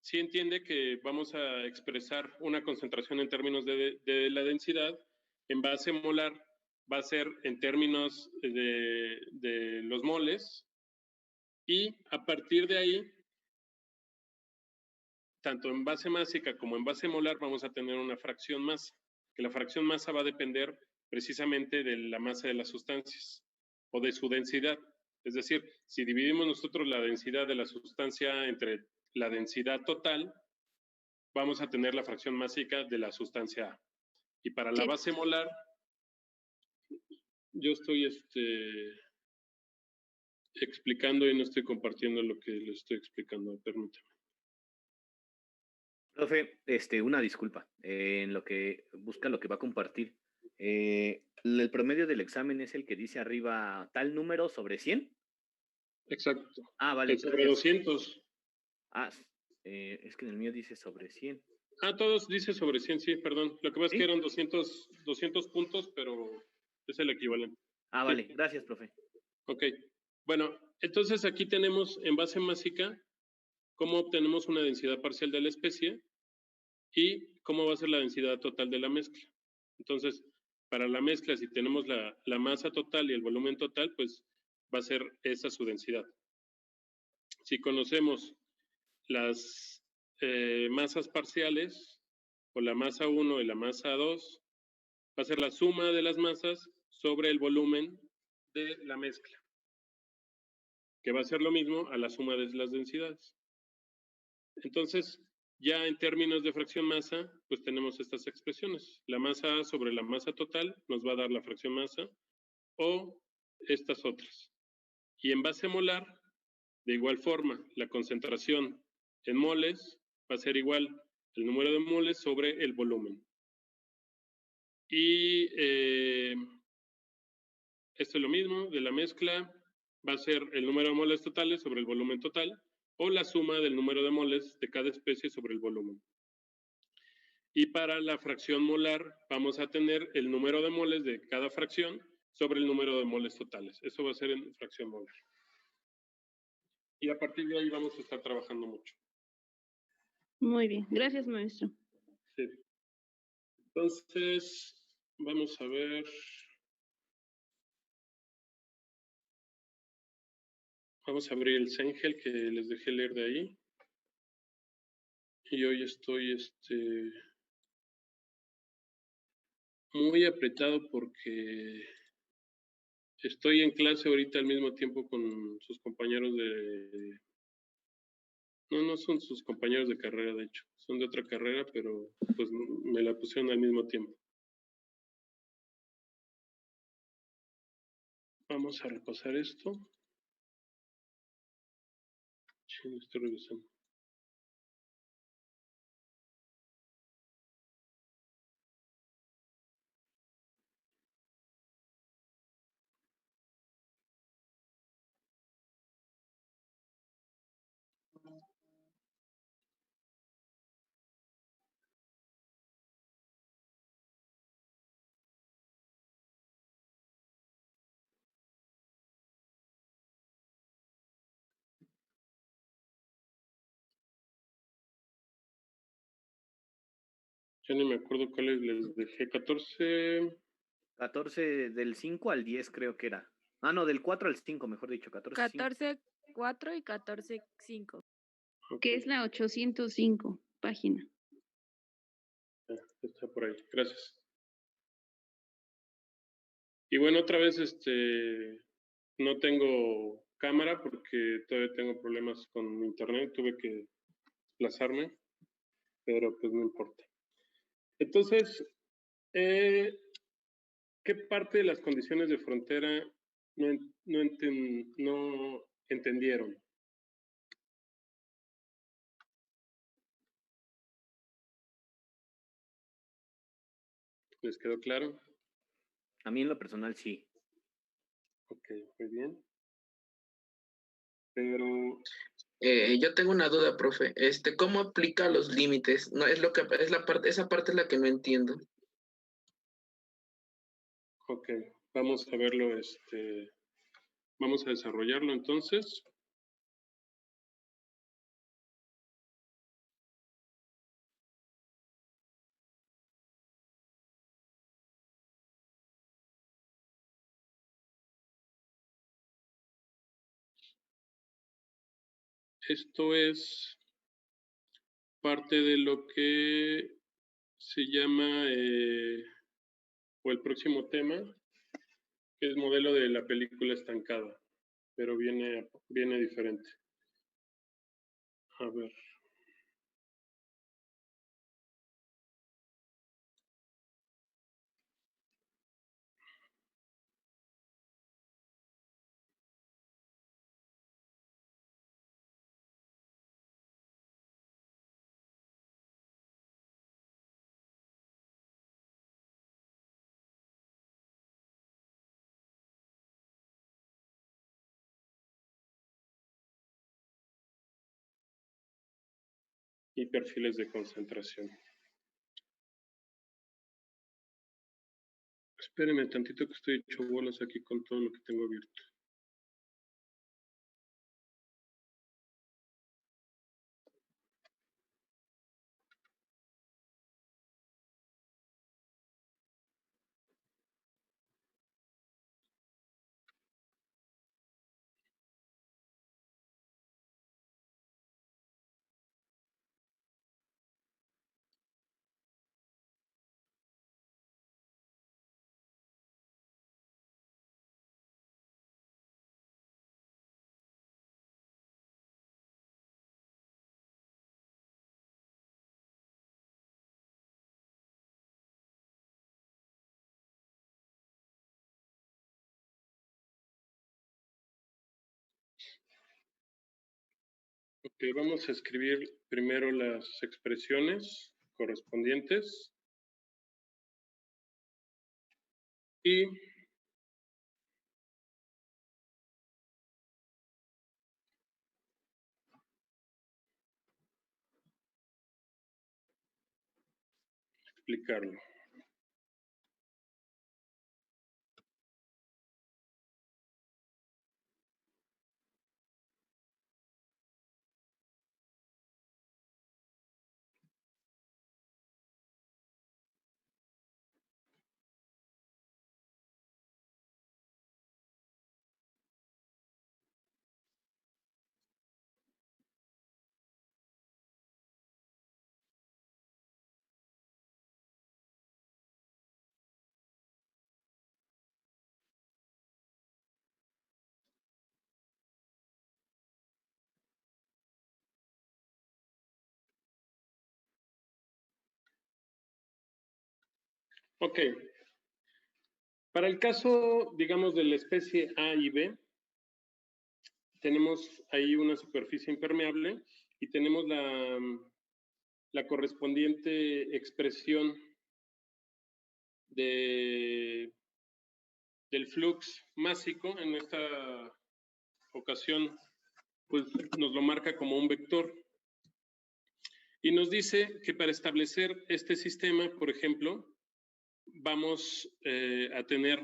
sí entiende que vamos a expresar una concentración en términos de la densidad. En base molar va a ser en términos de los moles, y a partir de ahí, tanto en base másica como en base molar, vamos a tener una fracción masa, que la fracción masa va a depender precisamente de la masa de las sustancias o de su densidad. Es decir, si dividimos nosotros la densidad de la sustancia entre la densidad total, vamos a tener la fracción másica de la sustancia A. Y para la base molar, yo estoy explicando y no estoy compartiendo lo que le estoy explicando, permítame. Profe, una disculpa, en lo que busca lo que va a compartir. ¿El promedio del examen es el que dice arriba tal número sobre 100? Exacto. Ah, vale. Sobre 200. Ah, es que en el mío dice sobre 100. Ah, todos dice sobre 100, sí, perdón. Lo que pasa es que eran 200 puntos, pero es el equivalente. Ah, vale. Sí. Gracias, profe. Ok. Bueno, entonces aquí tenemos en base másica cómo obtenemos una densidad parcial de la especie y cómo va a ser la densidad total de la mezcla. Entonces, para la mezcla, si tenemos la masa total y el volumen total, pues va a ser esa su densidad. Si conocemos las masas parciales, o la masa 1 y la masa 2, va a ser la suma de las masas sobre el volumen de la mezcla, que va a ser lo mismo a la suma de las densidades. Entonces, ya en términos de fracción masa, pues tenemos estas expresiones. La masa sobre la masa total nos va a dar la fracción masa, o estas otras. Y en base molar, de igual forma, la concentración en moles va a ser igual el número de moles sobre el volumen. Y esto es lo mismo, de la mezcla va a ser el número de moles totales sobre el volumen total, o la suma del número de moles de cada especie sobre el volumen. Y para la fracción molar vamos a tener el número de moles de cada fracción sobre el número de moles totales. Eso va a ser en fracción molar. Y a partir de ahí vamos a estar trabajando mucho. Muy bien, gracias, maestro. Sí. Entonces, vamos a ver. Vamos a abrir el Cengel que les dejé leer de ahí. Y hoy estoy muy apretado porque estoy en clase ahorita al mismo tiempo con sus compañeros de... No son sus compañeros de carrera, de hecho. Son de otra carrera, pero pues me la pusieron al mismo tiempo. Vamos a repasar esto. Sí, lo estoy revisando. Ya ni me acuerdo cuáles les dejé. 14 del 5 al 10 creo que era. Ah, no, del 4 al 5, mejor dicho. 14.4 y 14.5. Que es la 805 página. Está por ahí. Gracias. Y bueno, otra vez no tengo cámara porque todavía tengo problemas con internet. Tuve que desplazarme, pero pues no importa. Entonces, ¿qué parte de las condiciones de frontera no entendieron? ¿Les quedó claro? A mí en lo personal sí. Ok, muy bien. Pero... yo tengo una duda, profe. ¿Cómo aplica los límites? No, esa parte es la que no entiendo. Ok, vamos a verlo, vamos a desarrollarlo entonces. Esto es parte de lo que se llama, o el próximo tema, que es modelo de la película estancada, pero viene diferente. A ver. Y perfiles de concentración. Espérenme tantito que estoy hecho bolas aquí con todo lo que tengo abierto. Ok, vamos a escribir primero las expresiones correspondientes. Y explicarlo. Ok. Para el caso, digamos, de la especie A y B, tenemos ahí una superficie impermeable y tenemos la correspondiente expresión del flux másico. En esta ocasión, pues nos lo marca como un vector. Y nos dice que para establecer este sistema, por ejemplo, vamos a tener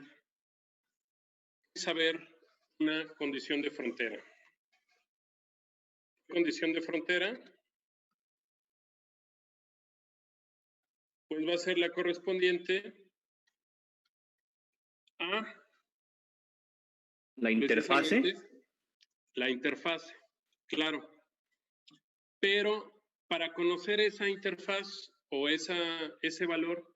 que saber una condición de frontera. Condición de frontera, pues va a ser la correspondiente a la interfase. La interfase, claro. Pero para conocer esa interfaz o ese valor,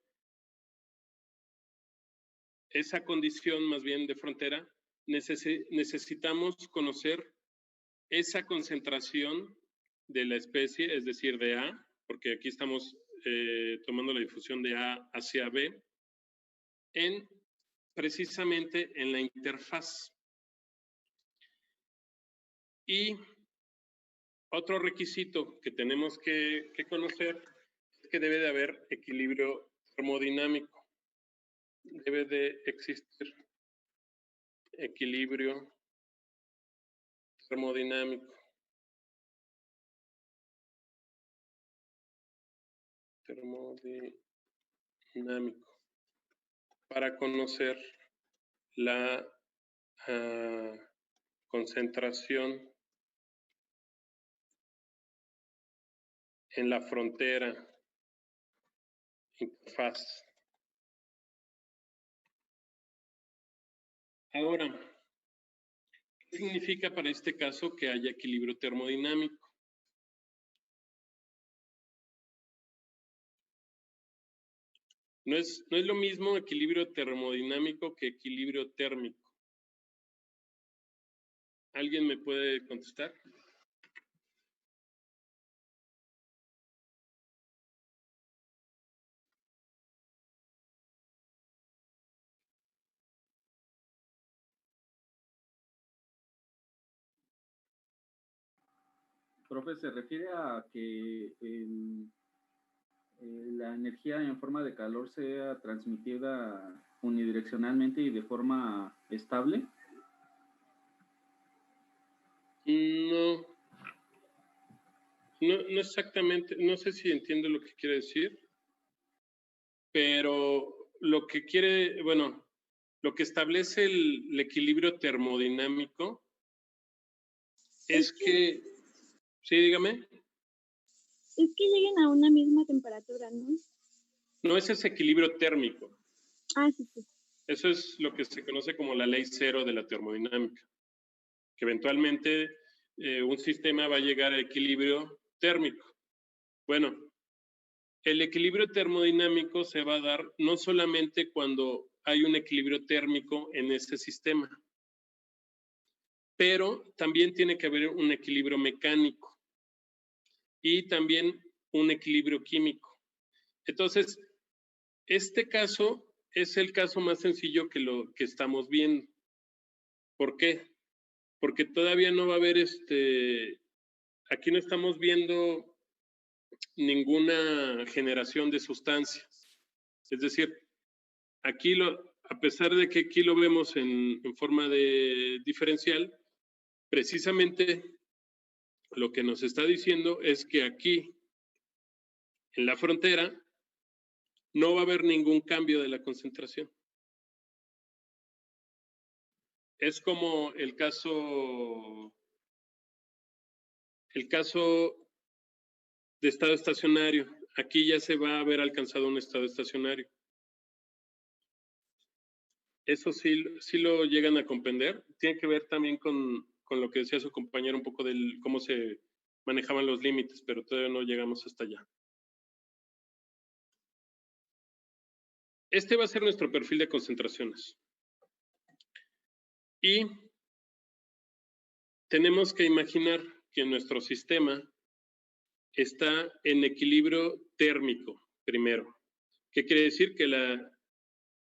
esa condición más bien de frontera, necesitamos conocer esa concentración de la especie, es decir, de A, porque aquí estamos tomando la difusión de A hacia B, precisamente en la interfaz. Y otro requisito que tenemos que conocer es que debe de haber equilibrio termodinámico. Debe de existir equilibrio termodinámico. Para conocer la concentración en la frontera interfaz. Ahora, significa para este caso que haya equilibrio termodinámico? No es lo mismo equilibrio termodinámico que equilibrio térmico. ¿Alguien me puede contestar? Profe, se refiere a que la energía en forma de calor sea transmitida unidireccionalmente y de forma estable. No exactamente, no sé si entiendo lo que quiere decir, pero lo que quiere, bueno, lo que establece el equilibrio termodinámico es que, sí, dígame. Es que lleguen a una misma temperatura, ¿no? No, ese es equilibrio térmico. Ah, sí. Eso es lo que se conoce como la ley cero de la termodinámica, que eventualmente un sistema va a llegar a equilibrio térmico. Bueno, el equilibrio termodinámico se va a dar no solamente cuando hay un equilibrio térmico en ese sistema, pero también tiene que haber un equilibrio mecánico y también un equilibrio químico. Entonces, este caso es el caso más sencillo que lo que estamos viendo. ¿Por qué? Porque todavía no va a haber aquí no estamos viendo ninguna generación de sustancias. Es decir, aquí a pesar de que aquí lo vemos en forma de diferencial, precisamente lo que nos está diciendo es que aquí, en la frontera, no va a haber ningún cambio de la concentración. Es como el caso de estado estacionario. Aquí ya se va a haber alcanzado un estado estacionario. Eso sí lo llegan a comprender. Tiene que ver también con lo que decía su compañero un poco de cómo se manejaban los límites, pero todavía no llegamos hasta allá. Este va a ser nuestro perfil de concentraciones. Y tenemos que imaginar que nuestro sistema está en equilibrio térmico, primero. ¿Qué quiere decir? Que la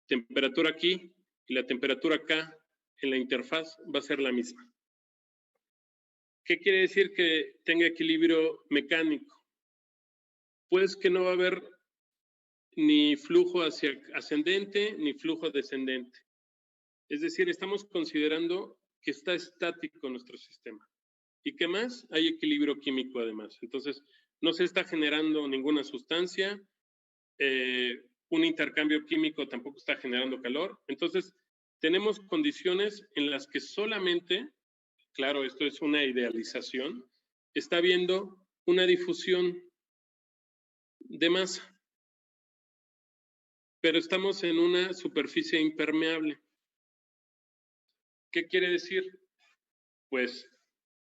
temperatura aquí y la temperatura acá en la interfaz va a ser la misma. ¿Qué quiere decir que tenga equilibrio mecánico? Pues que no va a haber ni flujo hacia ascendente ni flujo descendente. Es decir, estamos considerando que está estático nuestro sistema. ¿Y qué más? Hay equilibrio químico además. Entonces, no se está generando ninguna sustancia, un intercambio químico tampoco está generando calor. Entonces, tenemos condiciones en las que solamente, claro, esto es una idealización, está habiendo una difusión de masa, pero estamos en una superficie impermeable. ¿Qué quiere decir? Pues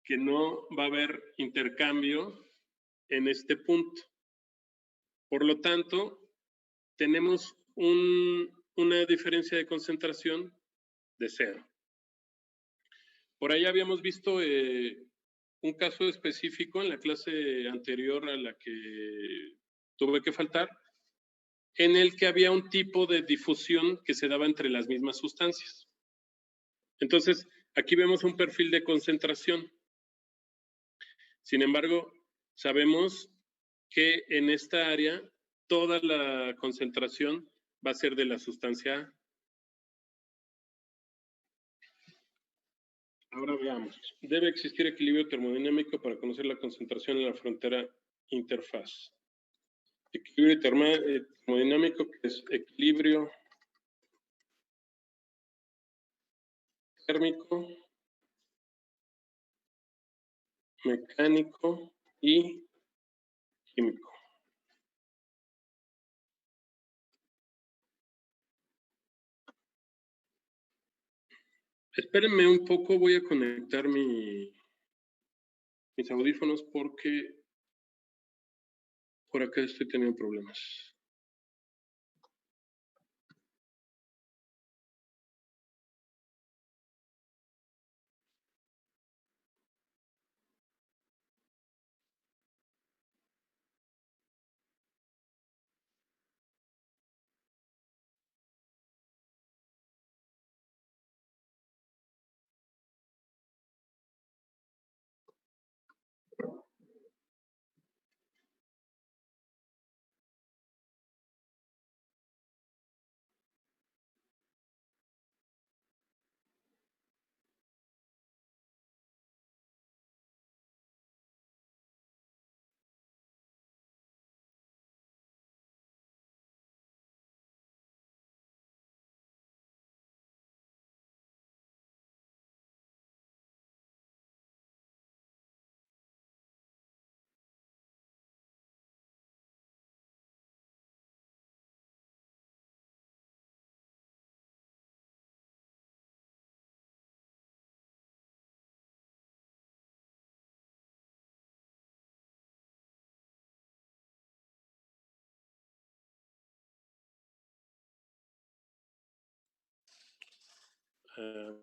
que no va a haber intercambio en este punto. Por lo tanto, tenemos una diferencia de concentración de 0. Por ahí habíamos visto un caso específico en la clase anterior a la que tuve que faltar, en el que había un tipo de difusión que se daba entre las mismas sustancias. Entonces, aquí vemos un perfil de concentración. Sin embargo, sabemos que en esta área toda la concentración va a ser de la sustancia A. Ahora veamos. Debe existir equilibrio termodinámico para conocer la concentración en la frontera interfaz. Equilibrio termodinámico, que es equilibrio térmico, mecánico y químico. Espérenme un poco, voy a conectar mis audífonos porque por acá estoy teniendo problemas.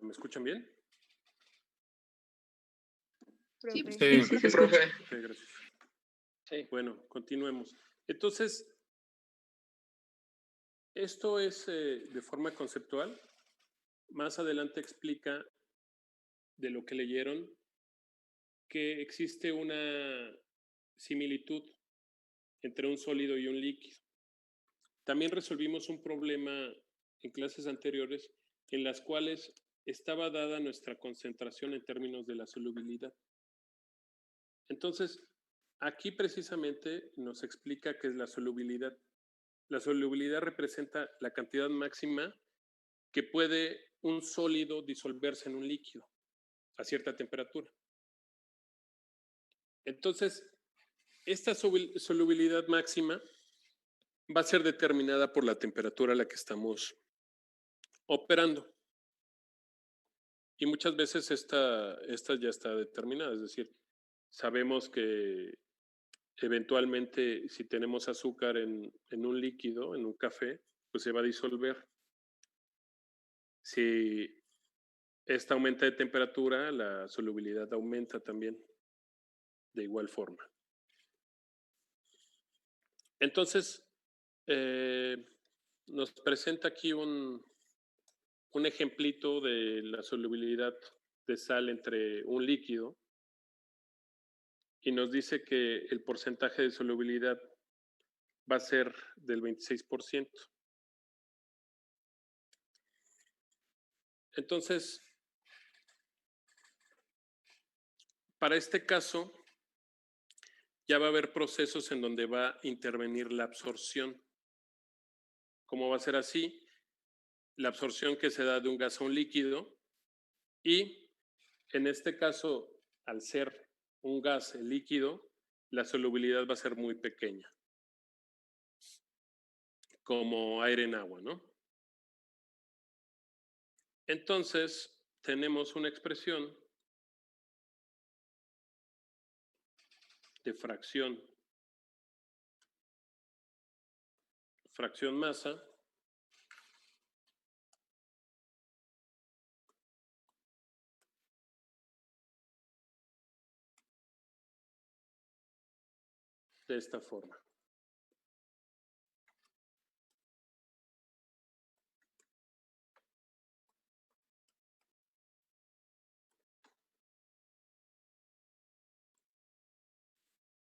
¿Me escuchan bien? Sí, Profe. sí, sí, profe. Ok, gracias. Bueno, continuemos. Entonces, esto es de forma conceptual. Más adelante explica de lo que leyeron que existe una similitud entre un sólido y un líquido. También resolvimos un problema en clases anteriores en las cuales estaba dada nuestra concentración en términos de la solubilidad. Entonces, aquí precisamente nos explica qué es la solubilidad. La solubilidad representa la cantidad máxima que puede un sólido disolverse en un líquido a cierta temperatura. Entonces, esta solubilidad máxima va a ser determinada por la temperatura a la que estamos operando. Y muchas veces esta ya está determinada, es decir, sabemos que eventualmente si tenemos azúcar en un líquido, en un café, pues se va a disolver. Si esta aumenta de temperatura, la solubilidad aumenta también de igual forma. Entonces, nos presenta aquí un ejemplito de la solubilidad de sal entre un líquido y nos dice que el porcentaje de solubilidad va a ser del 26%. Entonces, para este caso, ya va a haber procesos en donde va a intervenir la absorción. ¿Cómo va a ser así? La absorción que se da de un gas a un líquido y en este caso, al ser un gas líquido, la solubilidad va a ser muy pequeña, como aire en agua, ¿no? Entonces, tenemos una expresión de fracción masa de esta forma.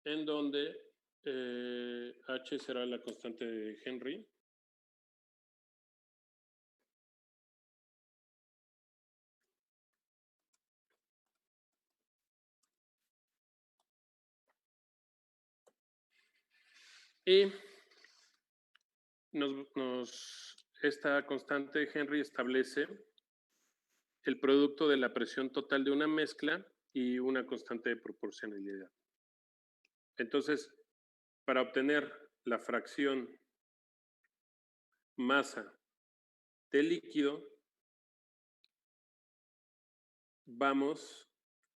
En donde H será la constante de Henry. Y esta constante de Henry establece el producto de la presión total de una mezcla y una constante de proporcionalidad. Entonces, para obtener la fracción masa del líquido, vamos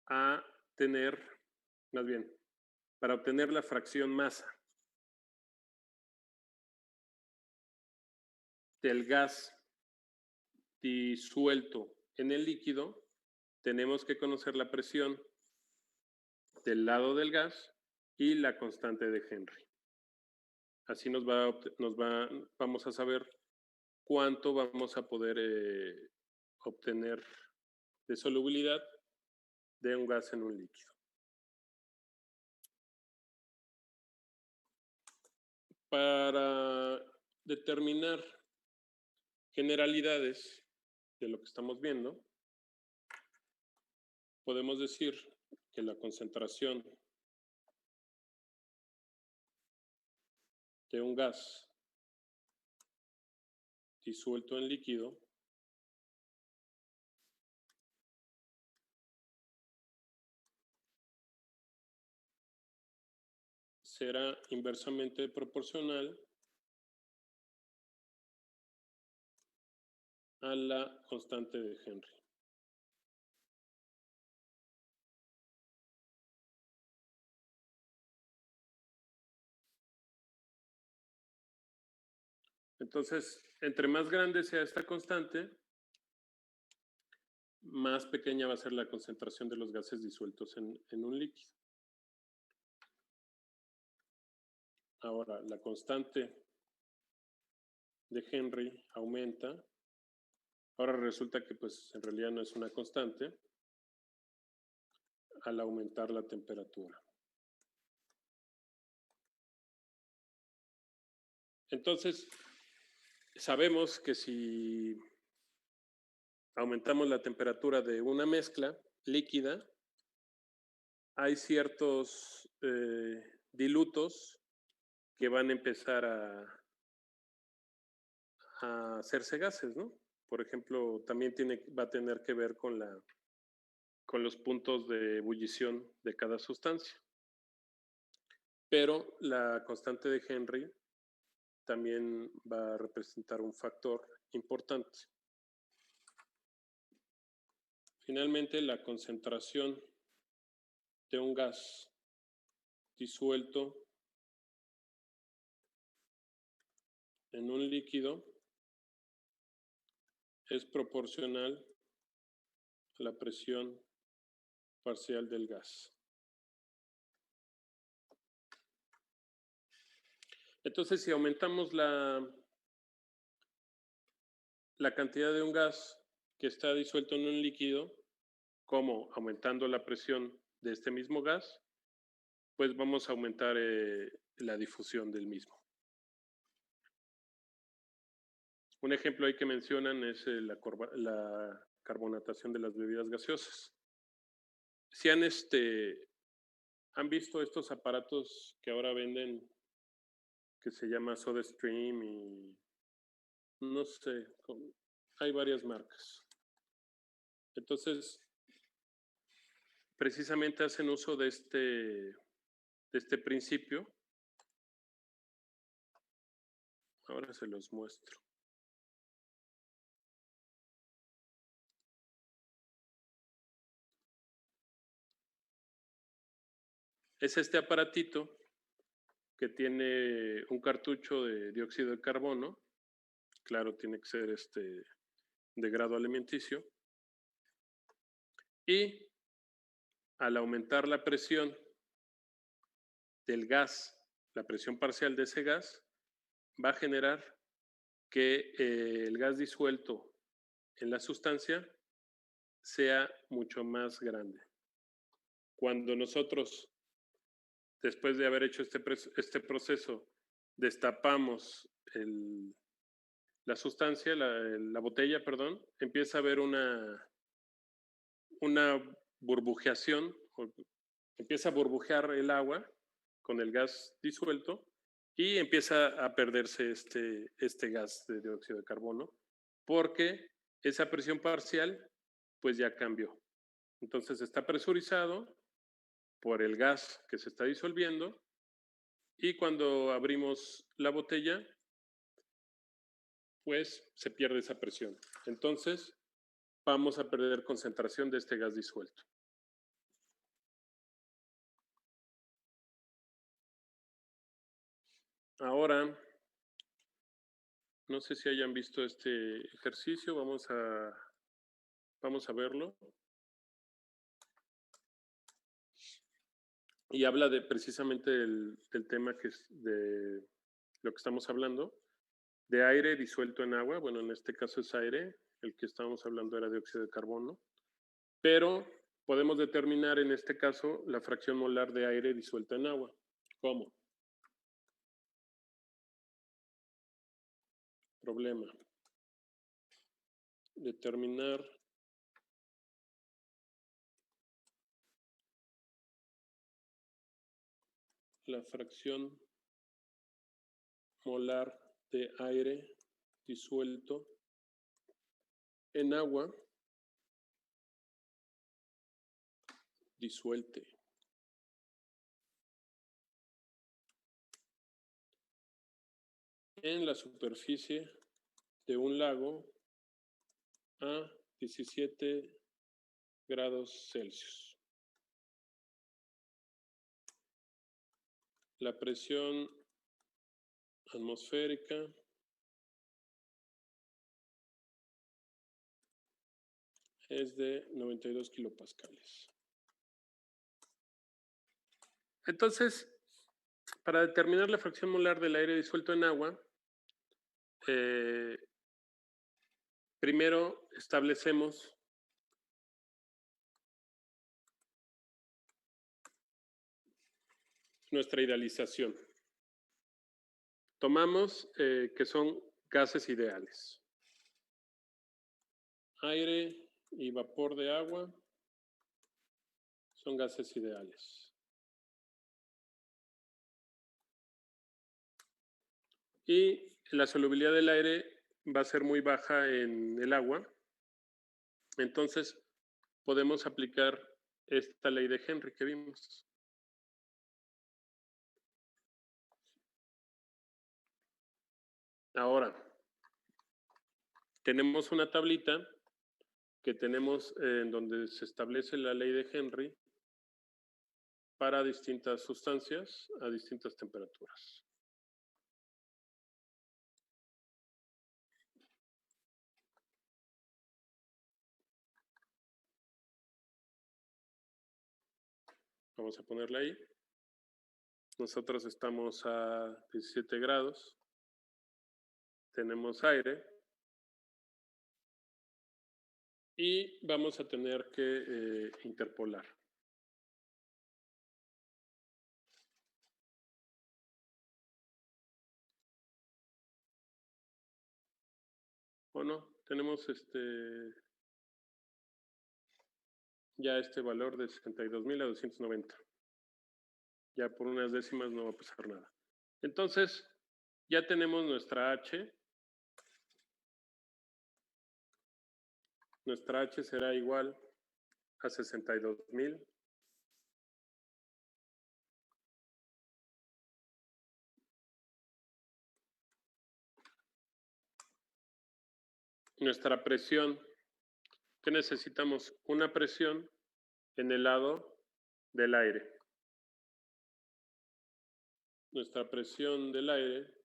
a tener, más bien, para obtener la fracción masa del gas disuelto en el líquido, tenemos que conocer la presión del lado del gas y la constante de Henry. Así vamos a saber cuánto vamos a poder obtener de solubilidad de un gas en un líquido. Para determinar generalidades de lo que estamos viendo, podemos decir que la concentración de un gas disuelto en líquido será inversamente proporcional a la constante de Henry. Entonces, entre más grande sea esta constante, más pequeña va a ser la concentración de los gases disueltos en un líquido. Ahora, la constante de Henry aumenta. Ahora resulta que pues en realidad no es una constante al aumentar la temperatura. Entonces, sabemos que si aumentamos la temperatura de una mezcla líquida, hay ciertos dilutos que van a empezar a hacerse gases, ¿no? Por ejemplo, también va a tener que ver con los puntos de ebullición de cada sustancia. Pero la constante de Henry también va a representar un factor importante. Finalmente, la concentración de un gas disuelto en un líquido es proporcional a la presión parcial del gas. Entonces, si aumentamos la cantidad de un gas que está disuelto en un líquido, como aumentando la presión de este mismo gas, pues vamos a aumentar la difusión del mismo. Un ejemplo ahí que mencionan es la carbonatación de las bebidas gaseosas. Si han visto estos aparatos que ahora venden, que se llama SodaStream y no sé, hay varias marcas. Entonces, precisamente hacen uso de este principio. Ahora se los muestro. Es este aparatito que tiene un cartucho de dióxido de carbono. Claro, tiene que ser de grado alimenticio. Y al aumentar la presión del gas, la presión parcial de ese gas, va a generar que el gas disuelto en la sustancia sea mucho más grande. Cuando nosotros, después de haber hecho este proceso, destapamos la sustancia, la botella, perdón, empieza a haber una burbujeación, empieza a burbujear el agua con el gas disuelto y empieza a perderse este gas de dióxido de carbono porque esa presión parcial pues ya cambió. Entonces está presurizado por el gas que se está disolviendo y cuando abrimos la botella pues se pierde esa presión. Entonces vamos a perder concentración de este gas disuelto. Ahora, no sé si hayan visto este ejercicio, vamos a verlo. Y habla precisamente del tema que es de lo que estamos hablando, de aire disuelto en agua. Bueno, en este caso es aire, el que estábamos hablando era dióxido de carbono, pero podemos determinar en este caso la fracción molar de aire disuelto en agua. ¿Cómo? Problema. Determinar la fracción molar de aire disuelto en agua disuelte. En la superficie de un lago a 17 grados Celsius. La presión atmosférica es de 92 kilopascales. Entonces, para determinar la fracción molar del aire disuelto en agua, primero establecemos nuestra idealización. Tomamos que son gases ideales. Aire y vapor de agua son gases ideales. Y la solubilidad del aire va a ser muy baja en el agua. Entonces, podemos aplicar esta ley de Henry que vimos. Ahora, tenemos una tablita que tenemos en donde se establece la ley de Henry para distintas sustancias a distintas temperaturas. Vamos a ponerla ahí. Nosotros estamos a 17 grados. Tenemos aire. Y vamos a tener que interpolar. ¿O no? Tenemos ya este valor de 62,000 a 290. Ya por unas décimas no va a pasar nada. Entonces, ya tenemos nuestra H. Nuestra H será igual a 62,000. Nuestra presión, ¿qué necesitamos? Una presión en el lado del aire. Nuestra presión del aire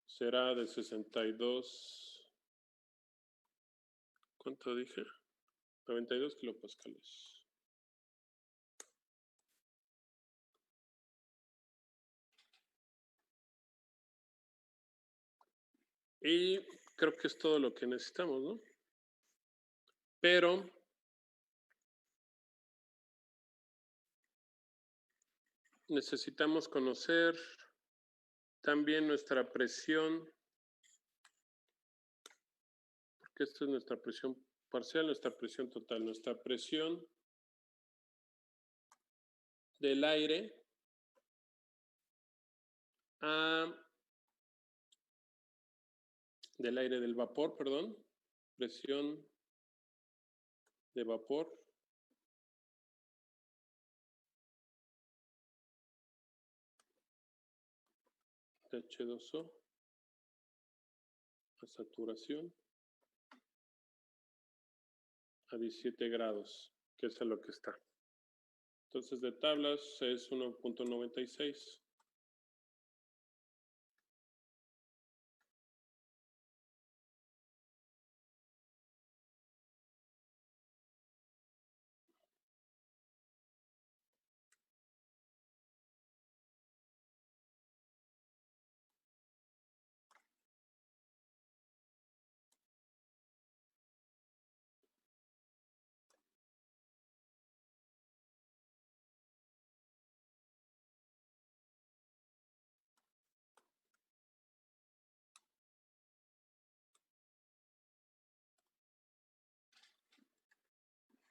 será de 62, ¿cuánto dije? 92 kilopascales. Y creo que es todo lo que necesitamos, ¿no? Pero necesitamos conocer también nuestra presión, porque esto es nuestra presión parcial, nuestra presión total, nuestra presión del aire del vapor, perdón, presión de vapor . H2O a saturación a 17 grados, que es a lo que está. Entonces, de tablas es 1.96.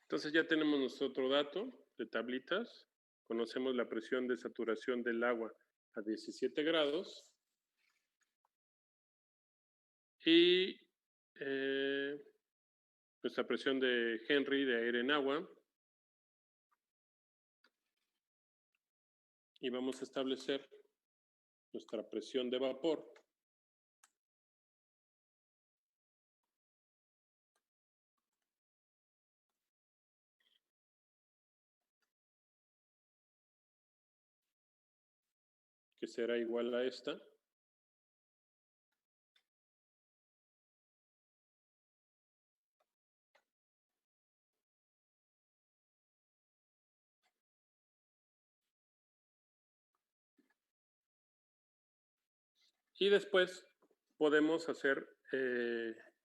Entonces ya tenemos nuestro otro dato de tablitas. Conocemos la presión de saturación del agua a 17 grados. Y nuestra presión de Henry de aire en agua. Y vamos a establecer nuestra presión de vapor. Que será igual a esta. Y después podemos hacer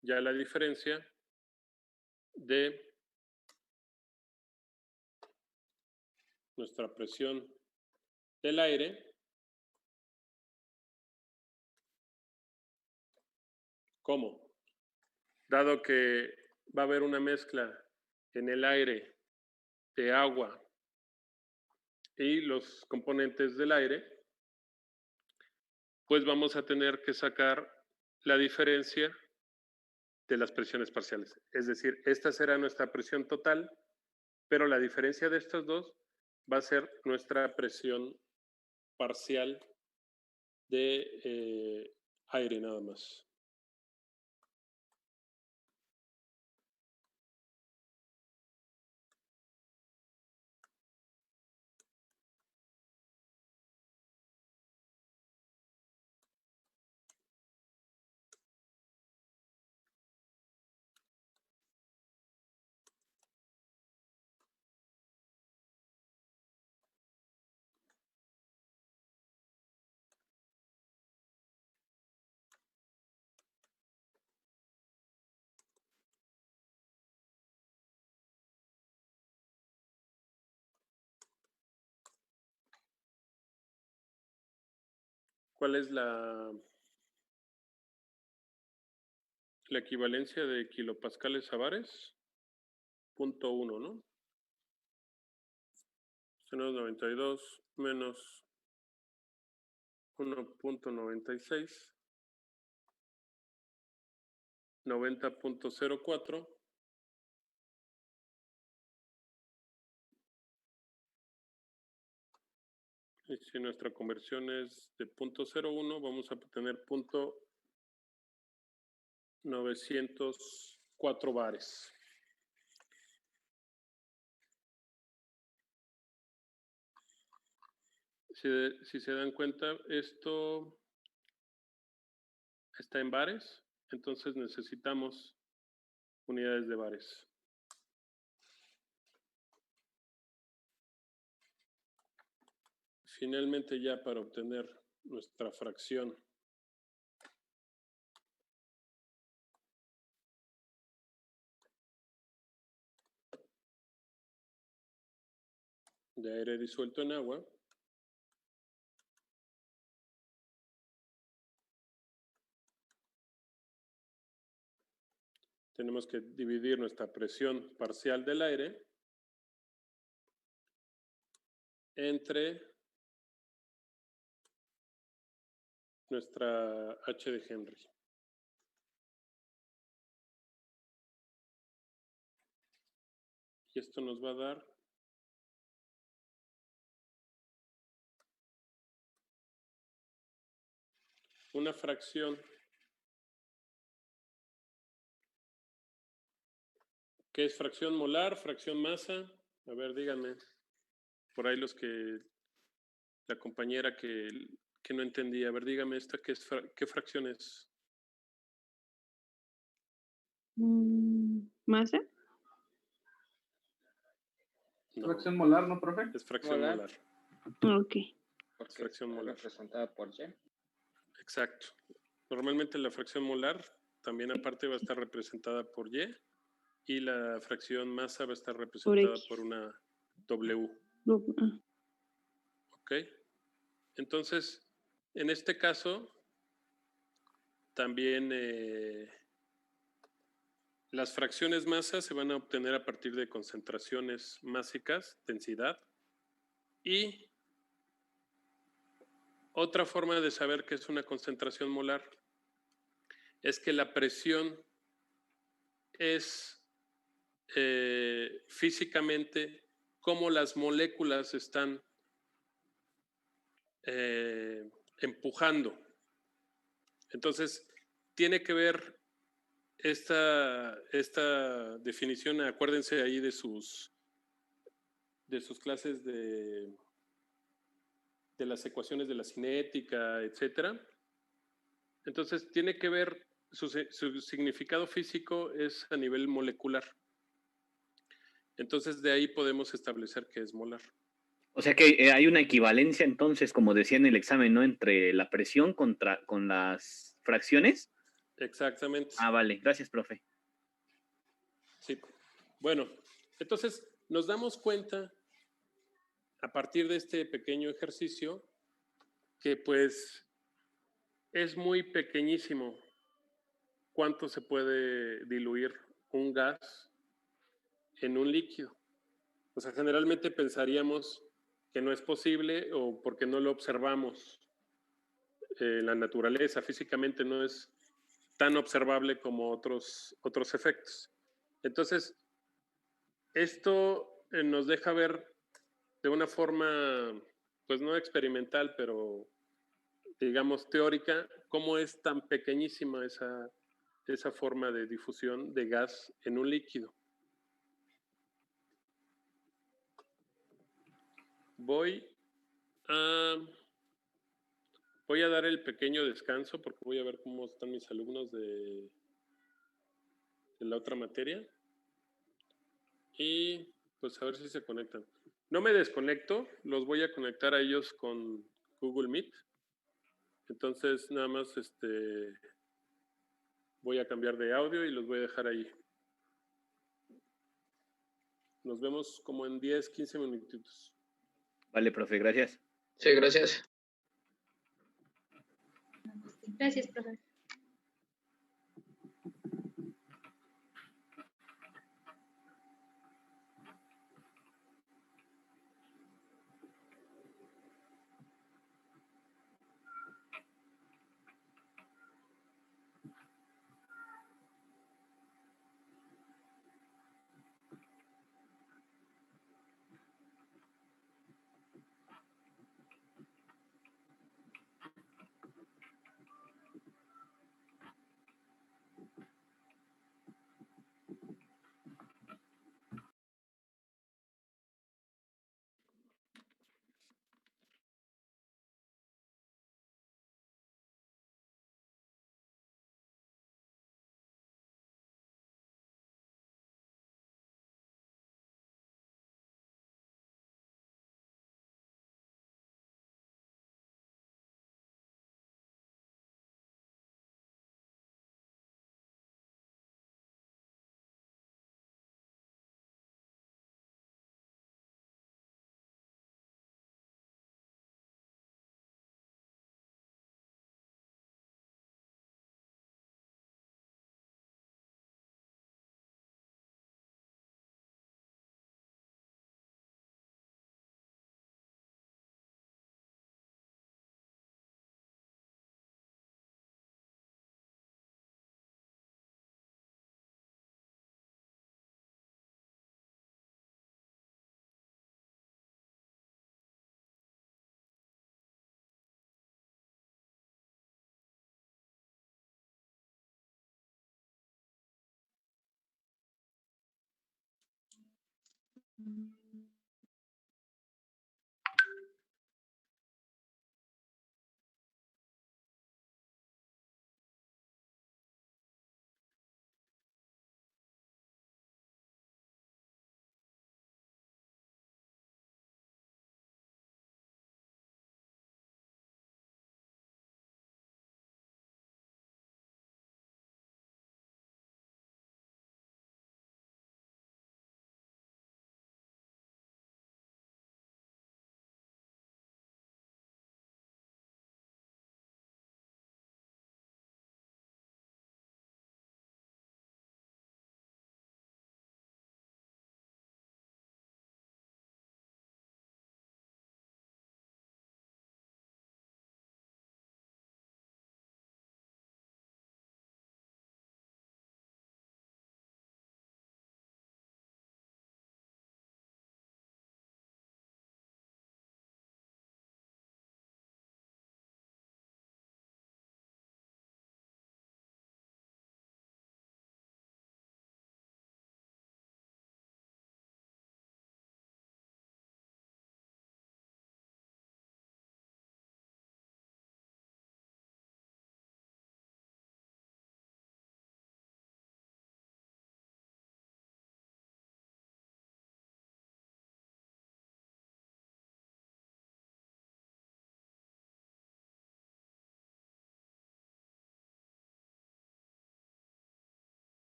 ya la diferencia de nuestra presión del aire ¿Cómo? Dado que va a haber una mezcla en el aire de agua y los componentes del aire, pues vamos a tener que sacar la diferencia de las presiones parciales. Es decir, esta será nuestra presión total, pero la diferencia de estas dos va a ser nuestra presión parcial de aire nada más. ¿Cuál es la equivalencia de kilopascales a bares? 0.1, ¿no? Menos 92 menos 1.96, 90.04. Y si nuestra conversión es de 0.01, vamos a tener 0.904 bares. Si se dan cuenta, esto está en bares, entonces necesitamos unidades de bares. Finalmente, ya para obtener nuestra fracción de aire disuelto en agua, tenemos que dividir nuestra presión parcial del aire entre nuestra H de Henry. Y esto nos va a dar una fracción ¿qué es fracción molar, fracción masa? A ver, díganme. Por ahí la compañera que no entendía. A ver, dígame esta, ¿qué fracción es? ¿Masa? No, Fracción molar, ¿no, profe? es fracción Molar. molar. Ok. Porque Fracción está molar. representada por Y. Exacto. Normalmente la fracción molar también aparte va a estar representada por Y y la fracción masa va a estar representada X. por una W. Ah, ¿Ok? Entonces, en este caso, también las fracciones masa se van a obtener a partir de concentraciones másicas, densidad, y otra forma de saber qué es una concentración molar es que la presión es físicamente cómo las moléculas están empujando. Entonces, tiene que ver esta definición, acuérdense ahí de sus clases de las ecuaciones de la cinética, etcétera. Entonces, tiene que ver, su significado físico es a nivel molecular. Entonces, de ahí podemos establecer que es molar. O sea que hay una equivalencia entonces, como decía en el examen, ¿no? Entre la presión con las fracciones. Exactamente. Ah, vale. Gracias, profe. Sí. Bueno, entonces nos damos cuenta a partir de este pequeño ejercicio que pues es muy pequeñísimo cuánto se puede diluir un gas en un líquido. O sea, generalmente pensaríamos que no es posible o porque no lo observamos en la naturaleza. Físicamente no es tan observable como otros efectos. Entonces, esto nos deja ver de una forma, pues no experimental, pero digamos teórica, cómo es tan pequeñísima esa forma de difusión de gas en un líquido. Voy a dar el pequeño descanso porque voy a ver cómo están mis alumnos de la otra materia. Y pues a ver si se conectan. No me desconecto, los voy a conectar a ellos con Google Meet. Entonces nada más voy a cambiar de audio y los voy a dejar ahí. Nos vemos como en 10, 15 minutitos. Vale, profe, gracias. Sí, gracias. Gracias, profe.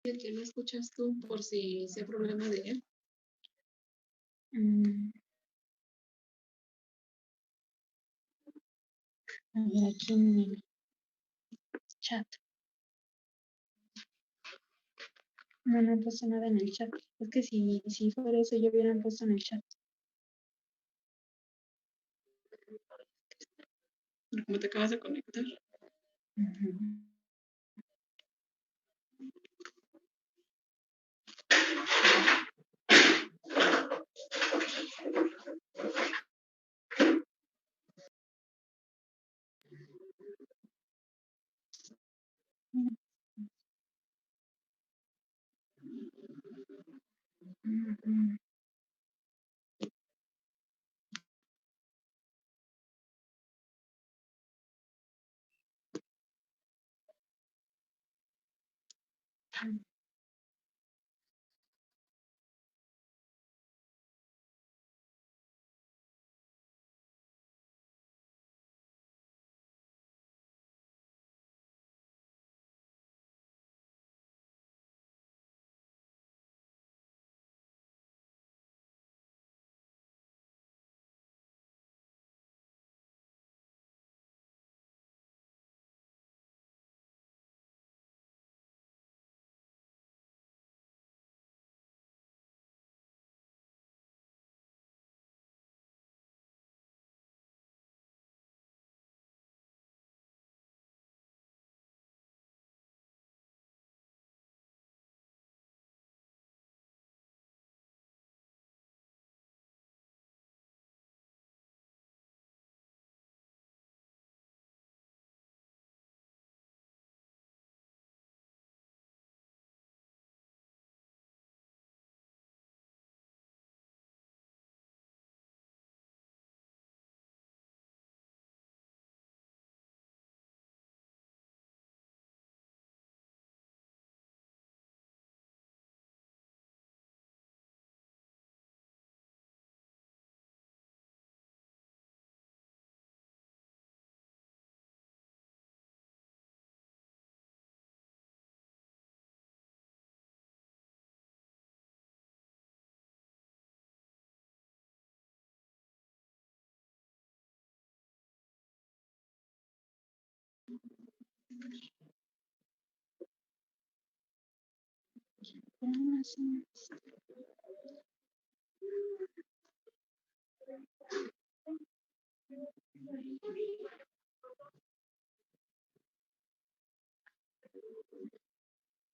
El que no escuchas tú por si sea problema de él. A ver, aquí en el chat. No, no he puesto nada en el chat. Es que si fuera eso, yo hubiera puesto en el chat. ¿Cómo te acabas de conectar?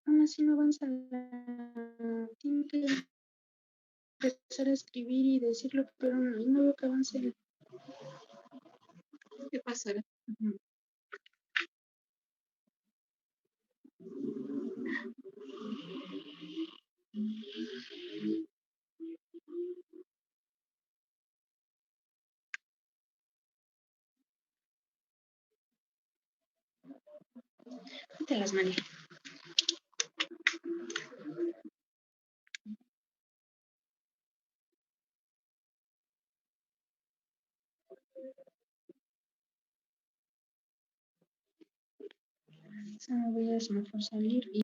Aún así no avanza tiene que empezar a escribir y decirlo, pero no veo que avance. ¿Qué pasará? Ujú. Te las manejo. Voy a mejor salir y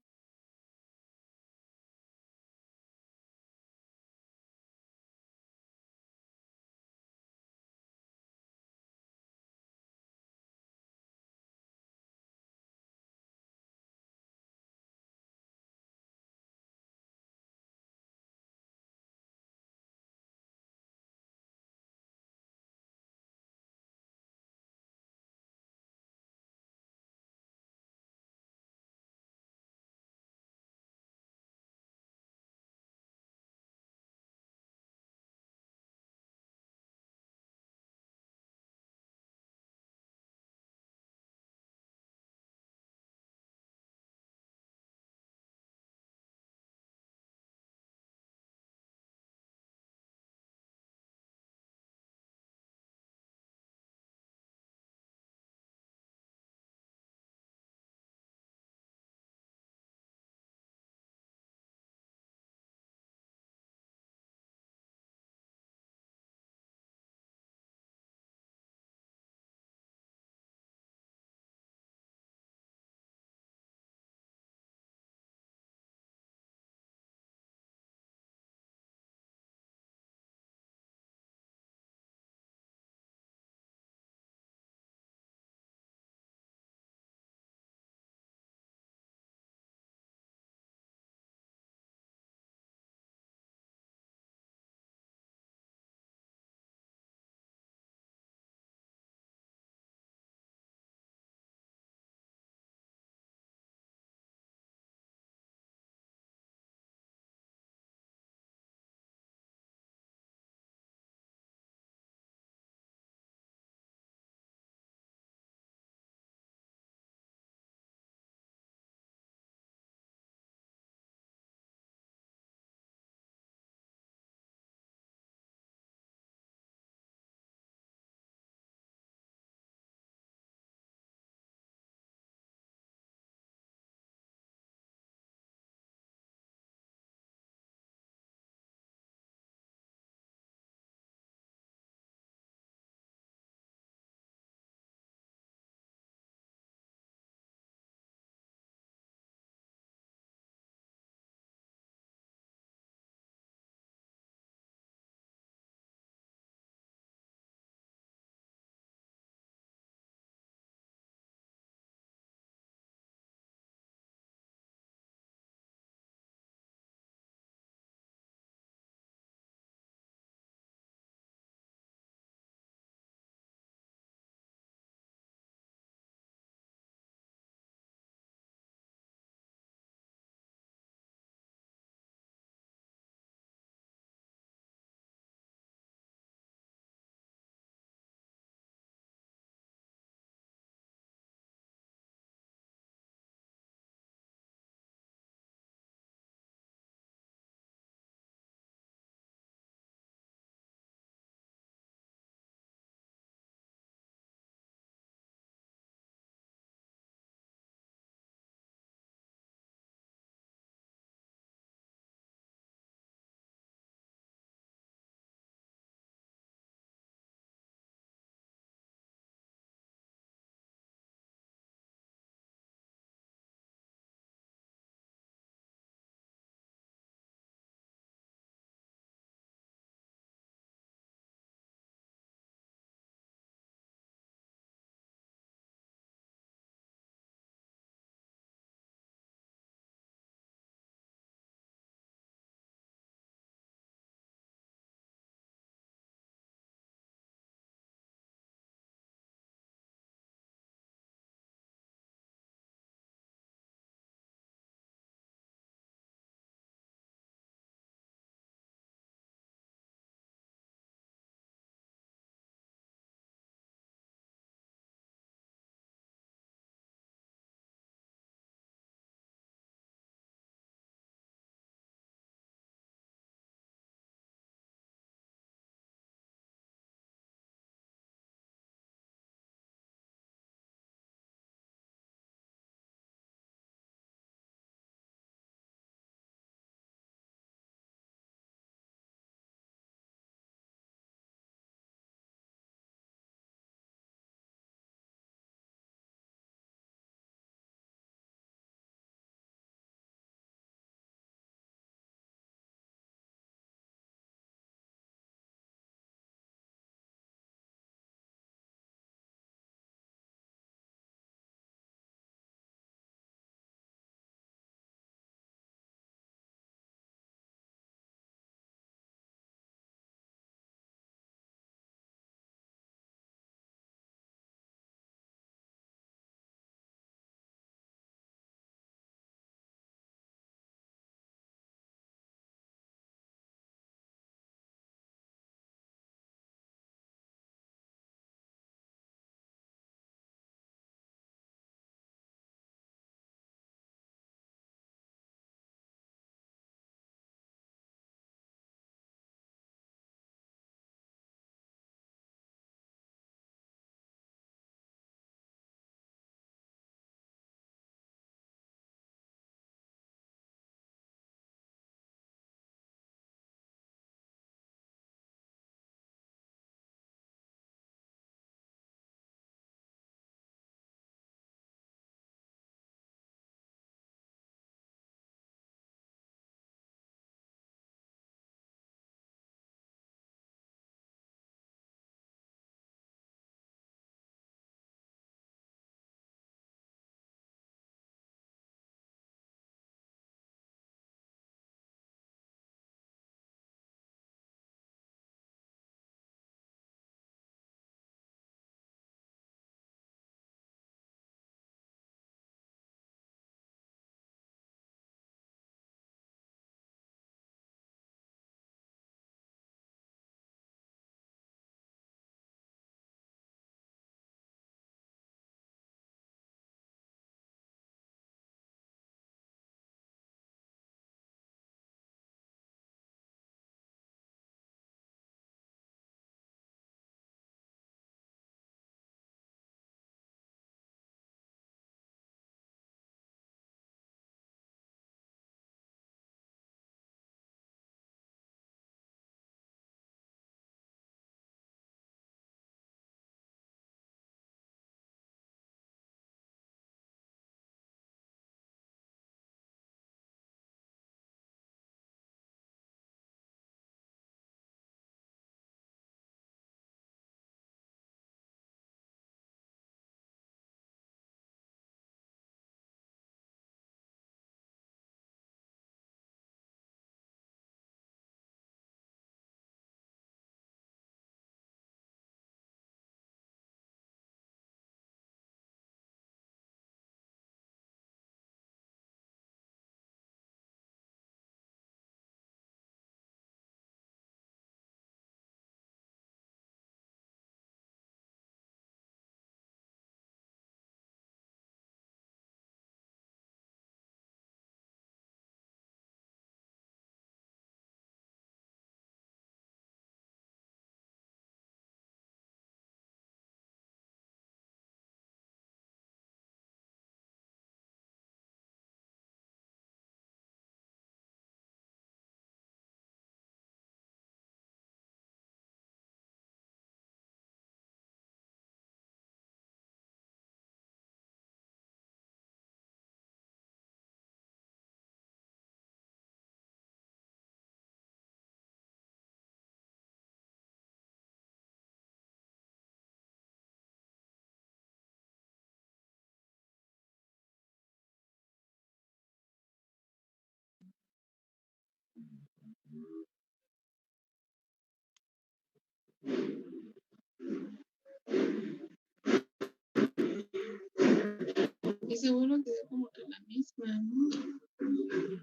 Y seguro quedó como que la misma, ¿no?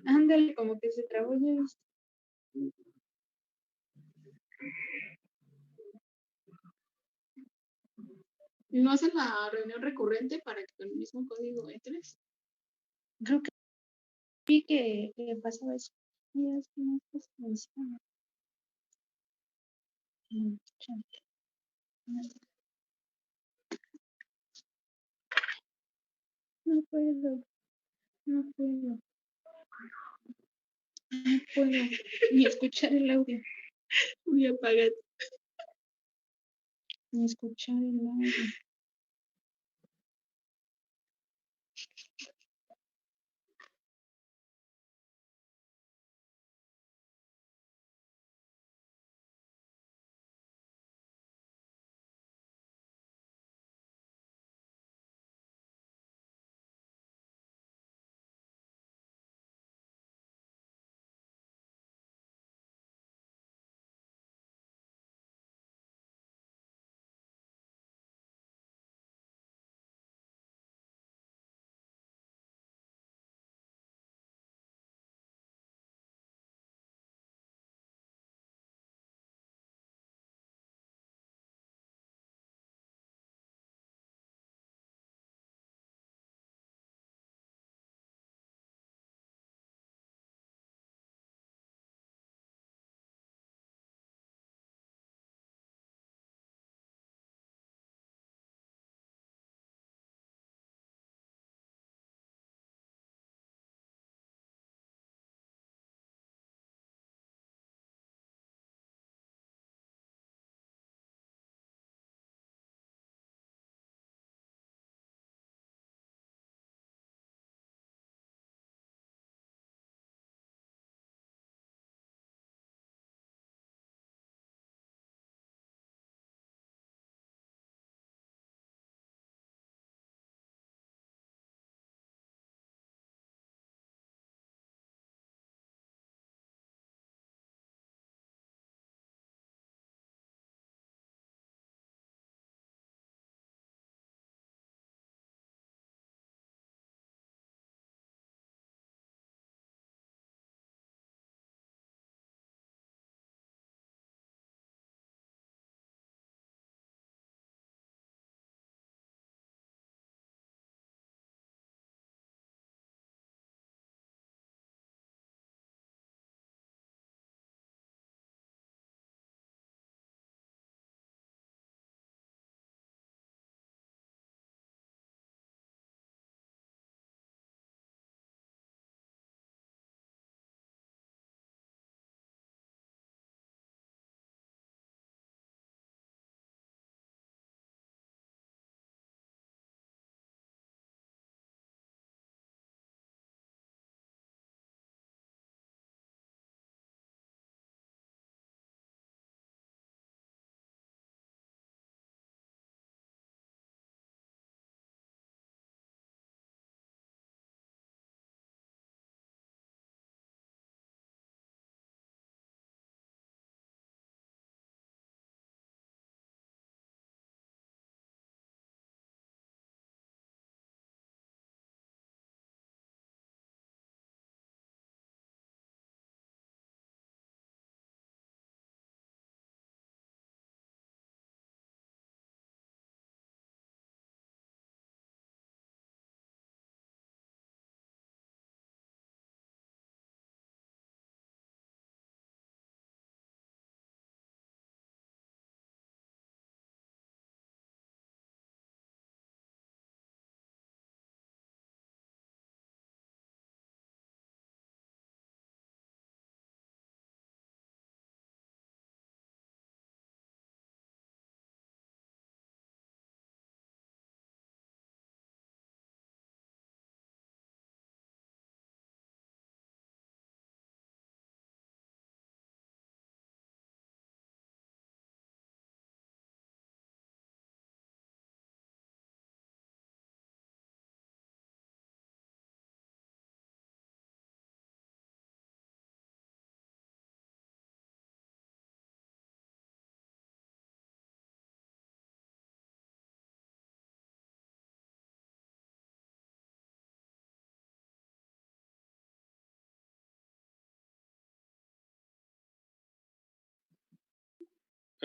Ándale, como que se trabó ya. ¿Y no hacen la reunión recurrente para que con el mismo código entres? Creo que vi que pasaba eso. Y es que no pues, funciona. Chale. No puedo, no puedo, no puedo ni escuchar el audio. Voy a apagar. Ni escuchar el audio.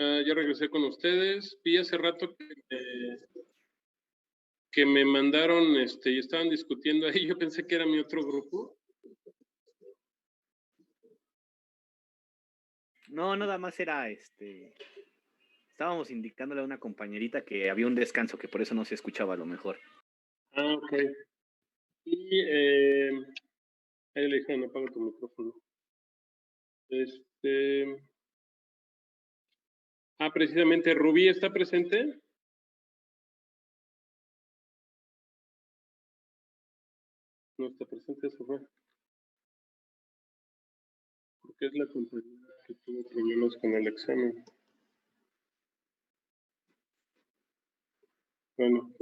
Ya regresé con ustedes. Vi hace rato que me mandaron, y estaban discutiendo ahí. Yo pensé que era mi otro grupo. No, nada más era estábamos indicándole a una compañerita que había un descanso, que por eso no se escuchaba a lo mejor. Ah, ok. Y ahí le dije, no apaga tu micrófono. Precisamente, Rubí está presente. No está presente, eso fue. Porque es la compañera que tuvo problemas con el examen. Bueno,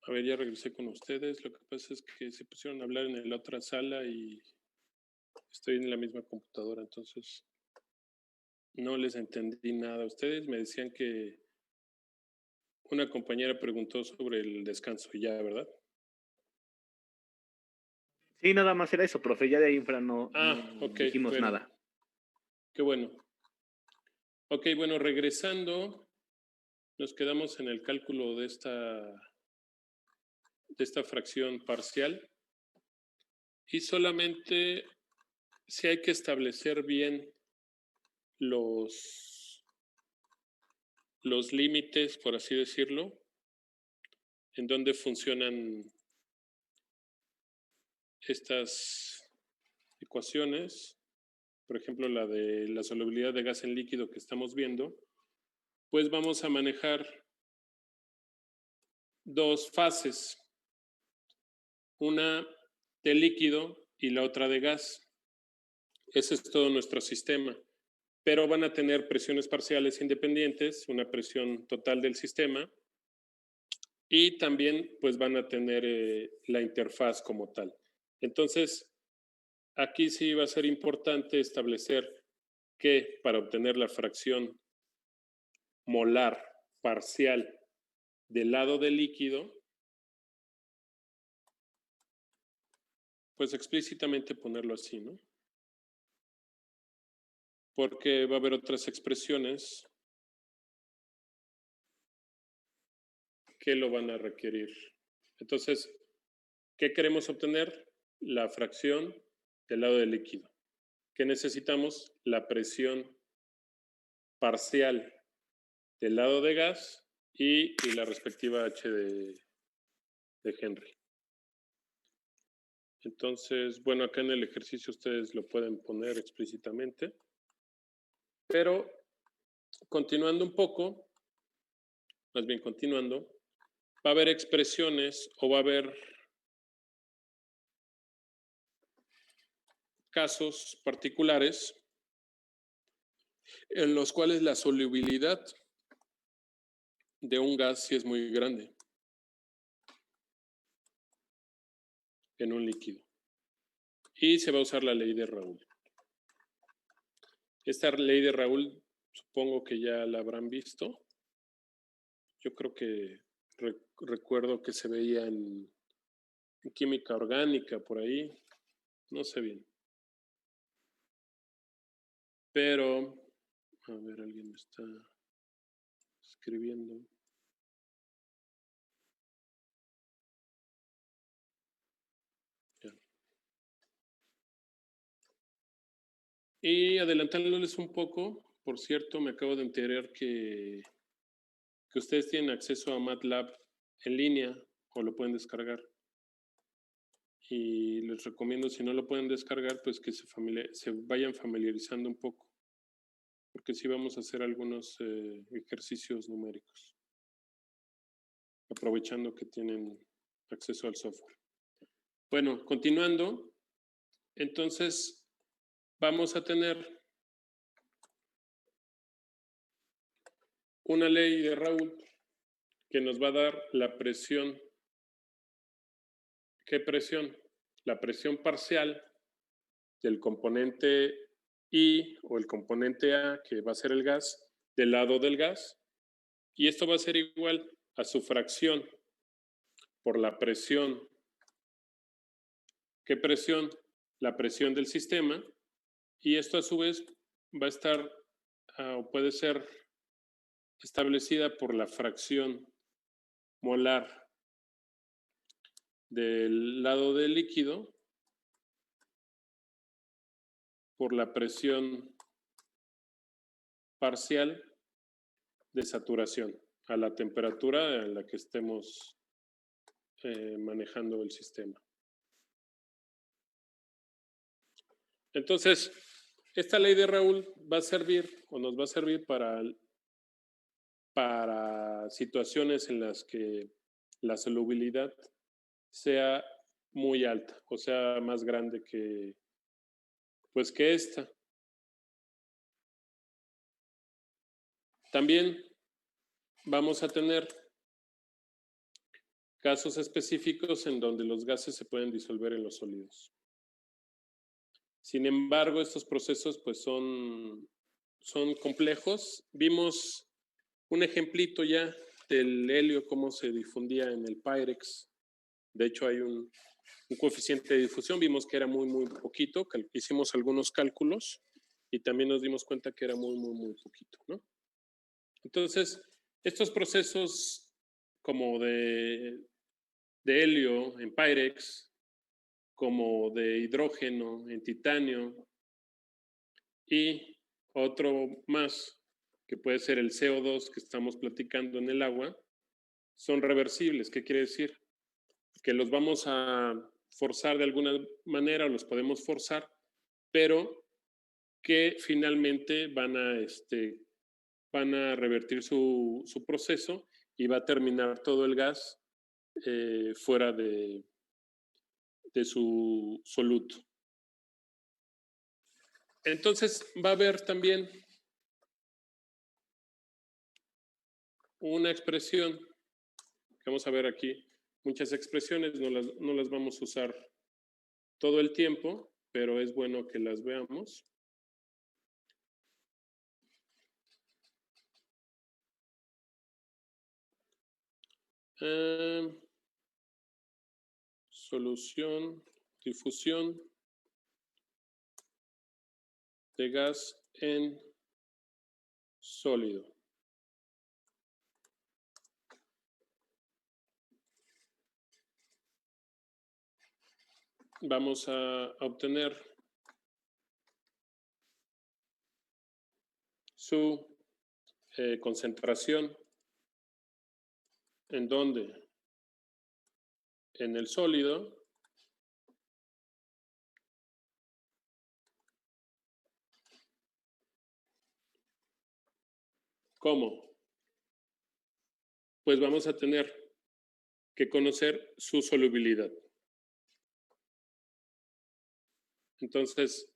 a ver, ya regresé con ustedes. Lo que pasa es que se pusieron a hablar en la otra sala y estoy en la misma computadora, entonces no les entendí nada. Ustedes me decían que una compañera preguntó sobre el descanso, ya, ¿verdad? Sí, nada más era eso, profe. Ya de ahí en fuera no Ok, dijimos bueno, nada. qué bueno. Ok, bueno, regresando, nos quedamos en el cálculo de esta fracción parcial y solamente si hay que establecer bien los límites, por así decirlo, en donde funcionan estas ecuaciones, por ejemplo, la de la solubilidad de gas en líquido que estamos viendo, pues vamos a manejar dos fases, una de líquido y la otra de gas. Ese es todo nuestro sistema, pero van a tener presiones parciales independientes, una presión total del sistema, y también pues van a tener la interfaz como tal. Entonces, aquí sí va a ser importante establecer que para obtener la fracción molar parcial del lado del líquido, pues explícitamente ponerlo así, ¿no? Porque va a haber otras expresiones que lo van a requerir. Entonces, ¿qué queremos obtener? La fracción del lado del líquido. ¿Qué necesitamos? La presión parcial del lado de gas y la respectiva H de Henry. Entonces, bueno, acá en el ejercicio ustedes lo pueden poner explícitamente, pero continuando un poco, más bien continuando, va a haber expresiones o va a haber casos particulares en los cuales la solubilidad de un gas sí es muy grande en un líquido. Y se va a usar la ley de Raoul. Esta ley de Raoul supongo que ya la habrán visto. Yo creo que recuerdo que se veía en química orgánica por ahí. No sé bien. Pero, a ver, alguien me está escribiendo. Ya. Y adelantándoles un poco, por cierto, me acabo de enterar que ustedes tienen acceso a MATLAB en línea o lo pueden descargar. Y les recomiendo, si no lo pueden descargar, pues que se vayan familiarizando un poco, porque sí vamos a hacer algunos ejercicios numéricos, aprovechando que tienen acceso al software. Bueno, continuando, entonces vamos a tener una ley de Raoult que nos va a dar la presión. ¿Qué presión? La presión parcial del componente I o el componente A, que va a ser el gas, del lado del gas. Y esto va a ser igual a su fracción por la presión. ¿Qué presión? La presión del sistema. Y esto a su vez va a estar o puede ser establecida por la fracción molar del lado del líquido por la presión parcial de saturación a la temperatura en la que estemos manejando el sistema. Entonces, esta ley de Raoult va a servir o nos va a servir para situaciones en las que la solubilidad sea muy alta, o sea, más grande que esta. También vamos a tener casos específicos en donde los gases se pueden disolver en los sólidos. Sin embargo, estos procesos pues son complejos. Vimos un ejemplito ya del helio, cómo se difundía en el Pyrex. De hecho, hay un coeficiente de difusión. Vimos que era muy, muy poquito. Hicimos algunos cálculos y también nos dimos cuenta que era muy, muy, muy poquito, ¿no? Entonces, estos procesos como de helio en Pyrex, como de hidrógeno en titanio y otro más, que puede ser el CO2 que estamos platicando en el agua, son reversibles. ¿Qué quiere decir? Que los vamos a forzar de alguna manera, o los podemos forzar, pero que finalmente van a revertir su proceso y va a terminar todo el gas fuera de su soluto. Entonces va a haber también una expresión, que vamos a ver aquí, muchas expresiones, no las vamos a usar todo el tiempo, pero es bueno que las veamos. Solución, difusión de gas en sólido. Vamos a obtener su concentración. ¿En dónde? En el sólido. ¿Cómo? Pues vamos a tener que conocer su solubilidad. Entonces,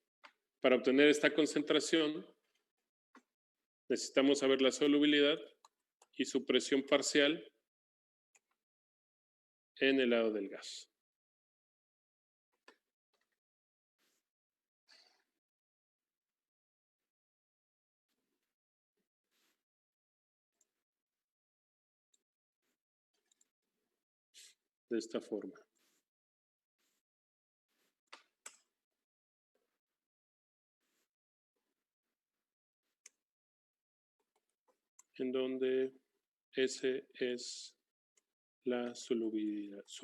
para obtener esta concentración, necesitamos saber la solubilidad y su presión parcial en el lado del gas. De esta forma. En donde S es la solubilidad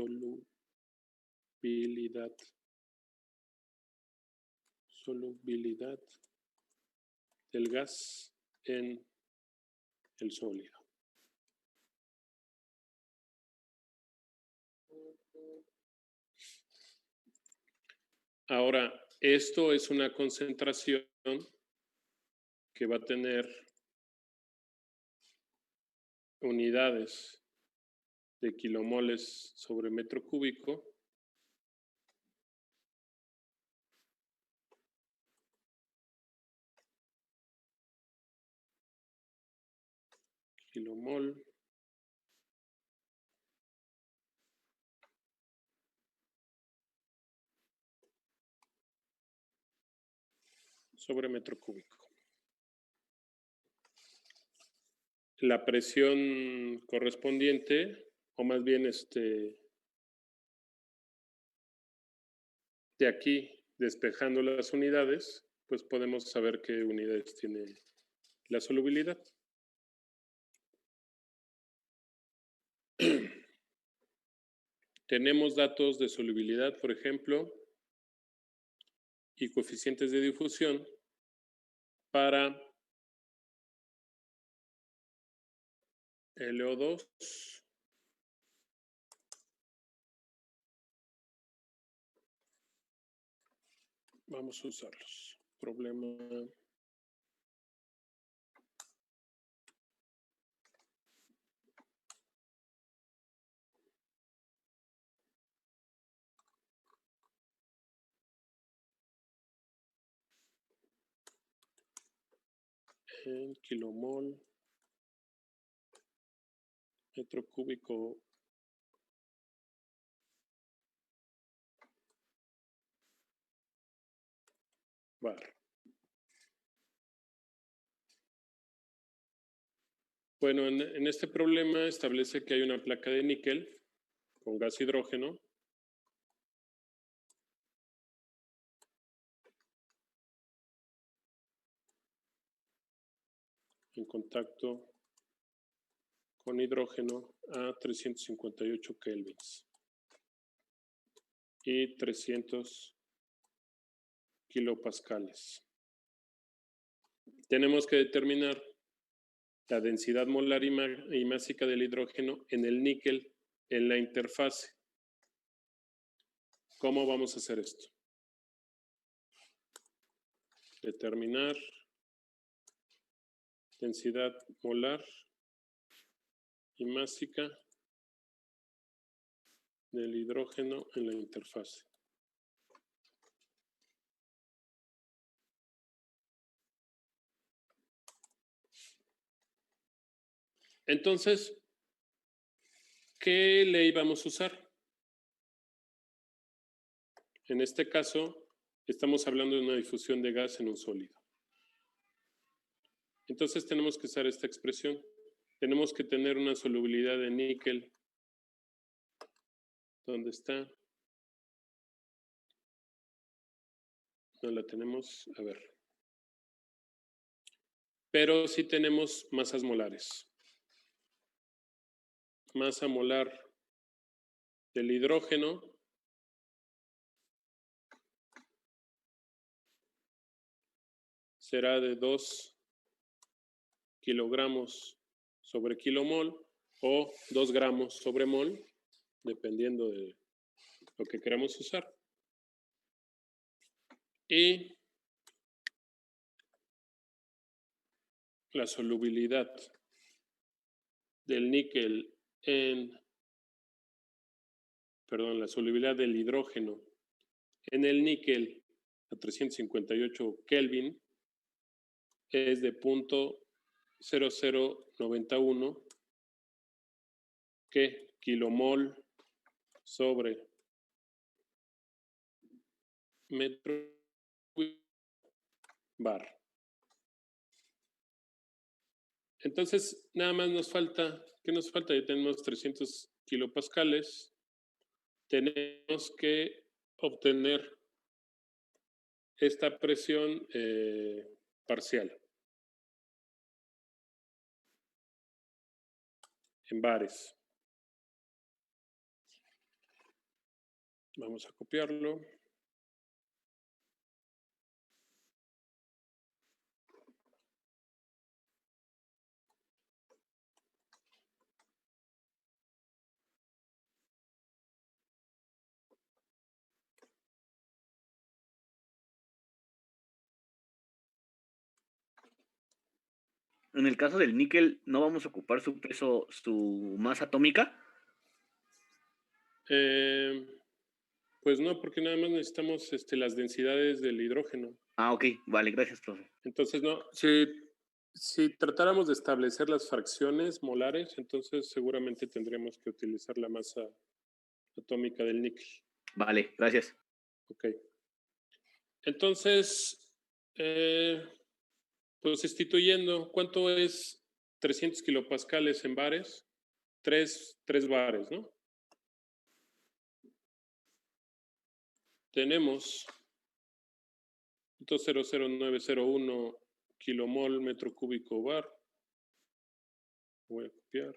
del gas en el sólido. Ahora, esto es una concentración que va a tener unidades de kilomoles sobre metro cúbico. Kilomol sobre metro cúbico. La presión correspondiente, o más bien de aquí, despejando las unidades, pues podemos saber qué unidades tiene la solubilidad. Tenemos datos de solubilidad, por ejemplo, y coeficientes de difusión para LO2, vamos a usarlos. Problema en kilomol metro cúbico bar. Bueno, en este problema establece que hay una placa de níquel con gas hidrógeno en contacto con hidrógeno a 358 kelvins y 300 kilopascales. Tenemos que determinar la densidad molar y másica del hidrógeno en el níquel en la interfase. ¿Cómo vamos a hacer esto? Determinar densidad molar y másica del hidrógeno en la interfase. Entonces, ¿qué ley vamos a usar? En este caso, estamos hablando de una difusión de gas en un sólido. Entonces tenemos que usar esta expresión. Tenemos que tener una solubilidad de níquel. ¿Dónde está? No la tenemos. A ver. Pero sí tenemos masas molares. Masa molar del hidrógeno será de 2 kilogramos sobre kilomol o 2 gramos sobre mol, dependiendo de lo que queramos usar. Y la solubilidad del níquel la solubilidad del hidrógeno en el níquel a 358 Kelvin es de 0.0091 que kilomol sobre metro bar. Entonces, nada más nos falta, ¿qué nos falta? Ya tenemos 300 kilopascales. Tenemos que obtener esta presión parcial en bares. Vamos a copiarlo. En el caso del níquel, ¿no vamos a ocupar su peso, su masa atómica? Pues no, porque nada más necesitamos las densidades del hidrógeno. Ah, ok, vale, gracias, profe. Entonces, no, si tratáramos de establecer las fracciones molares, entonces seguramente tendríamos que utilizar la masa atómica del níquel. Vale, gracias. Ok. Entonces, pues sustituyendo, ¿cuánto es 300 kilopascales en bares? 3 bares, ¿no? Tenemos 0.00901 kilomol metro cúbico bar. Voy a copiar.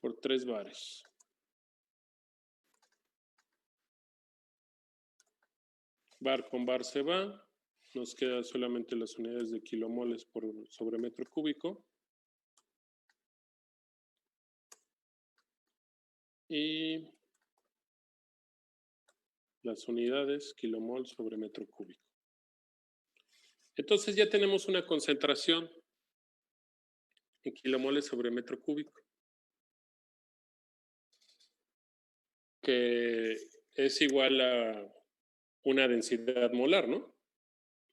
Por 3 bares. Bar con bar se va. Nos quedan solamente las unidades de kilomoles por sobre metro cúbico. Y las unidades kilomol sobre metro cúbico. Entonces ya tenemos una concentración en kilomoles sobre metro cúbico, que es igual a una densidad molar, ¿no?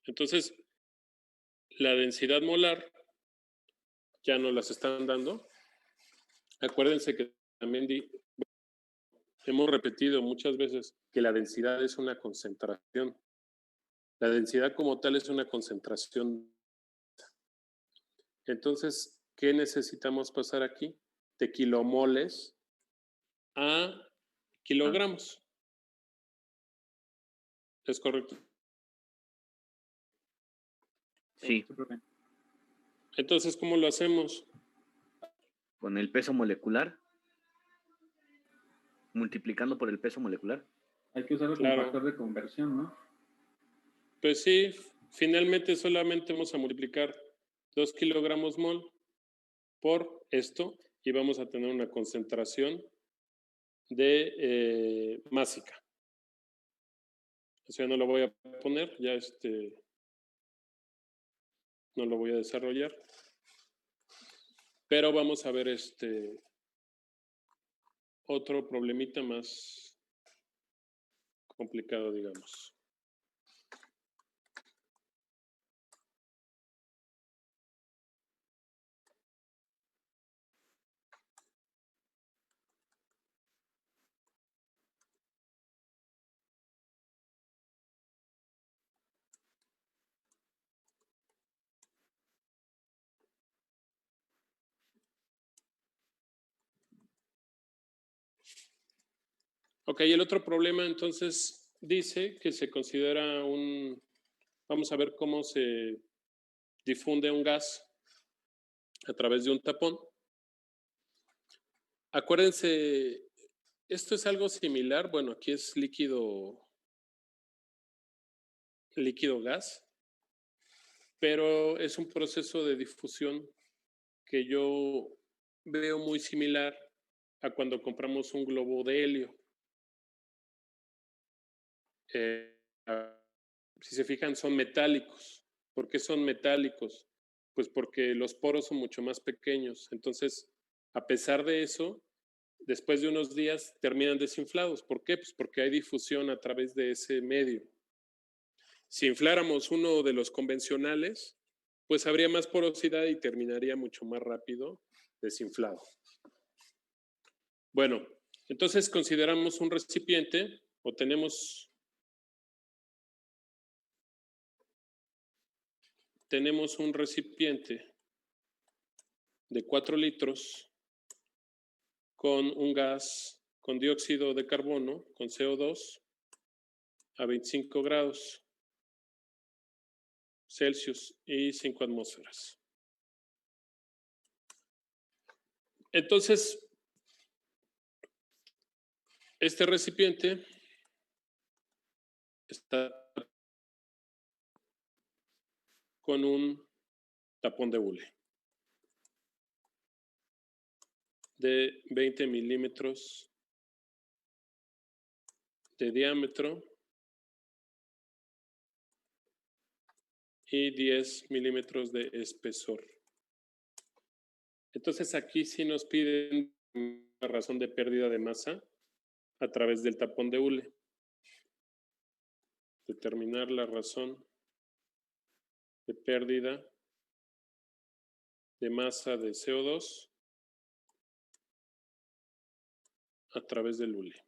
Entonces, la densidad molar ya nos las están dando. Acuérdense que también hemos repetido muchas veces que la densidad es una concentración. La densidad como tal es una concentración. Entonces, ¿qué necesitamos pasar aquí? De kilomoles a kilogramos. ¿Es correcto? Sí, Entonces, ¿cómo lo hacemos? con el peso molecular, multiplicando por el peso molecular. Hay que usarlo Claro. como factor de conversión, ¿no? Pues sí, finalmente solamente vamos a multiplicar 2 kilogramos mol por esto y vamos a tener una concentración de másica. O sea, no lo voy a poner, ya no lo voy a desarrollar. Pero vamos a ver otro problemita más complicado, digamos. Ok, el otro problema entonces dice que se considera vamos a ver cómo se difunde un gas a través de un tapón. Acuérdense, esto es algo similar, bueno, aquí es líquido gas, pero es un proceso de difusión que yo veo muy similar a cuando compramos un globo de helio. Si se fijan, son metálicos. ¿Por qué son metálicos? Pues porque los poros son mucho más pequeños. Entonces, a pesar de eso, después de unos días terminan desinflados. ¿Por qué? Pues porque hay difusión a través de ese medio. Si infláramos uno de los convencionales, pues habría más porosidad y terminaría mucho más rápido desinflado. Bueno, entonces consideramos un recipiente o tenemos un recipiente de 4 litros con un gas con dióxido de carbono, con CO2, a 25 grados Celsius y 5 atmósferas. Entonces, este recipiente está con un tapón de hule. de 20 milímetros de diámetro y 10 milímetros de espesor. Entonces aquí sí nos piden la razón de pérdida de masa a través del tapón de hule. Determinar la razón de pérdida de masa de CO2 a través del hule.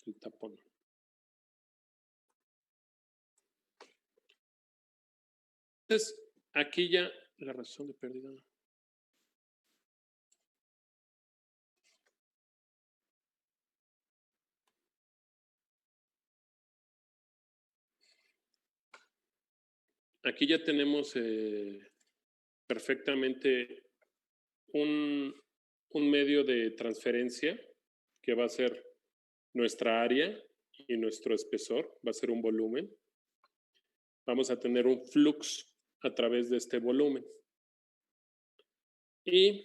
El tapón. Entonces, aquí ya la razón de pérdida. Aquí ya tenemos perfectamente un medio de transferencia que va a ser nuestra área y nuestro espesor, va a ser un volumen. Vamos a tener un flux a través de este volumen. Y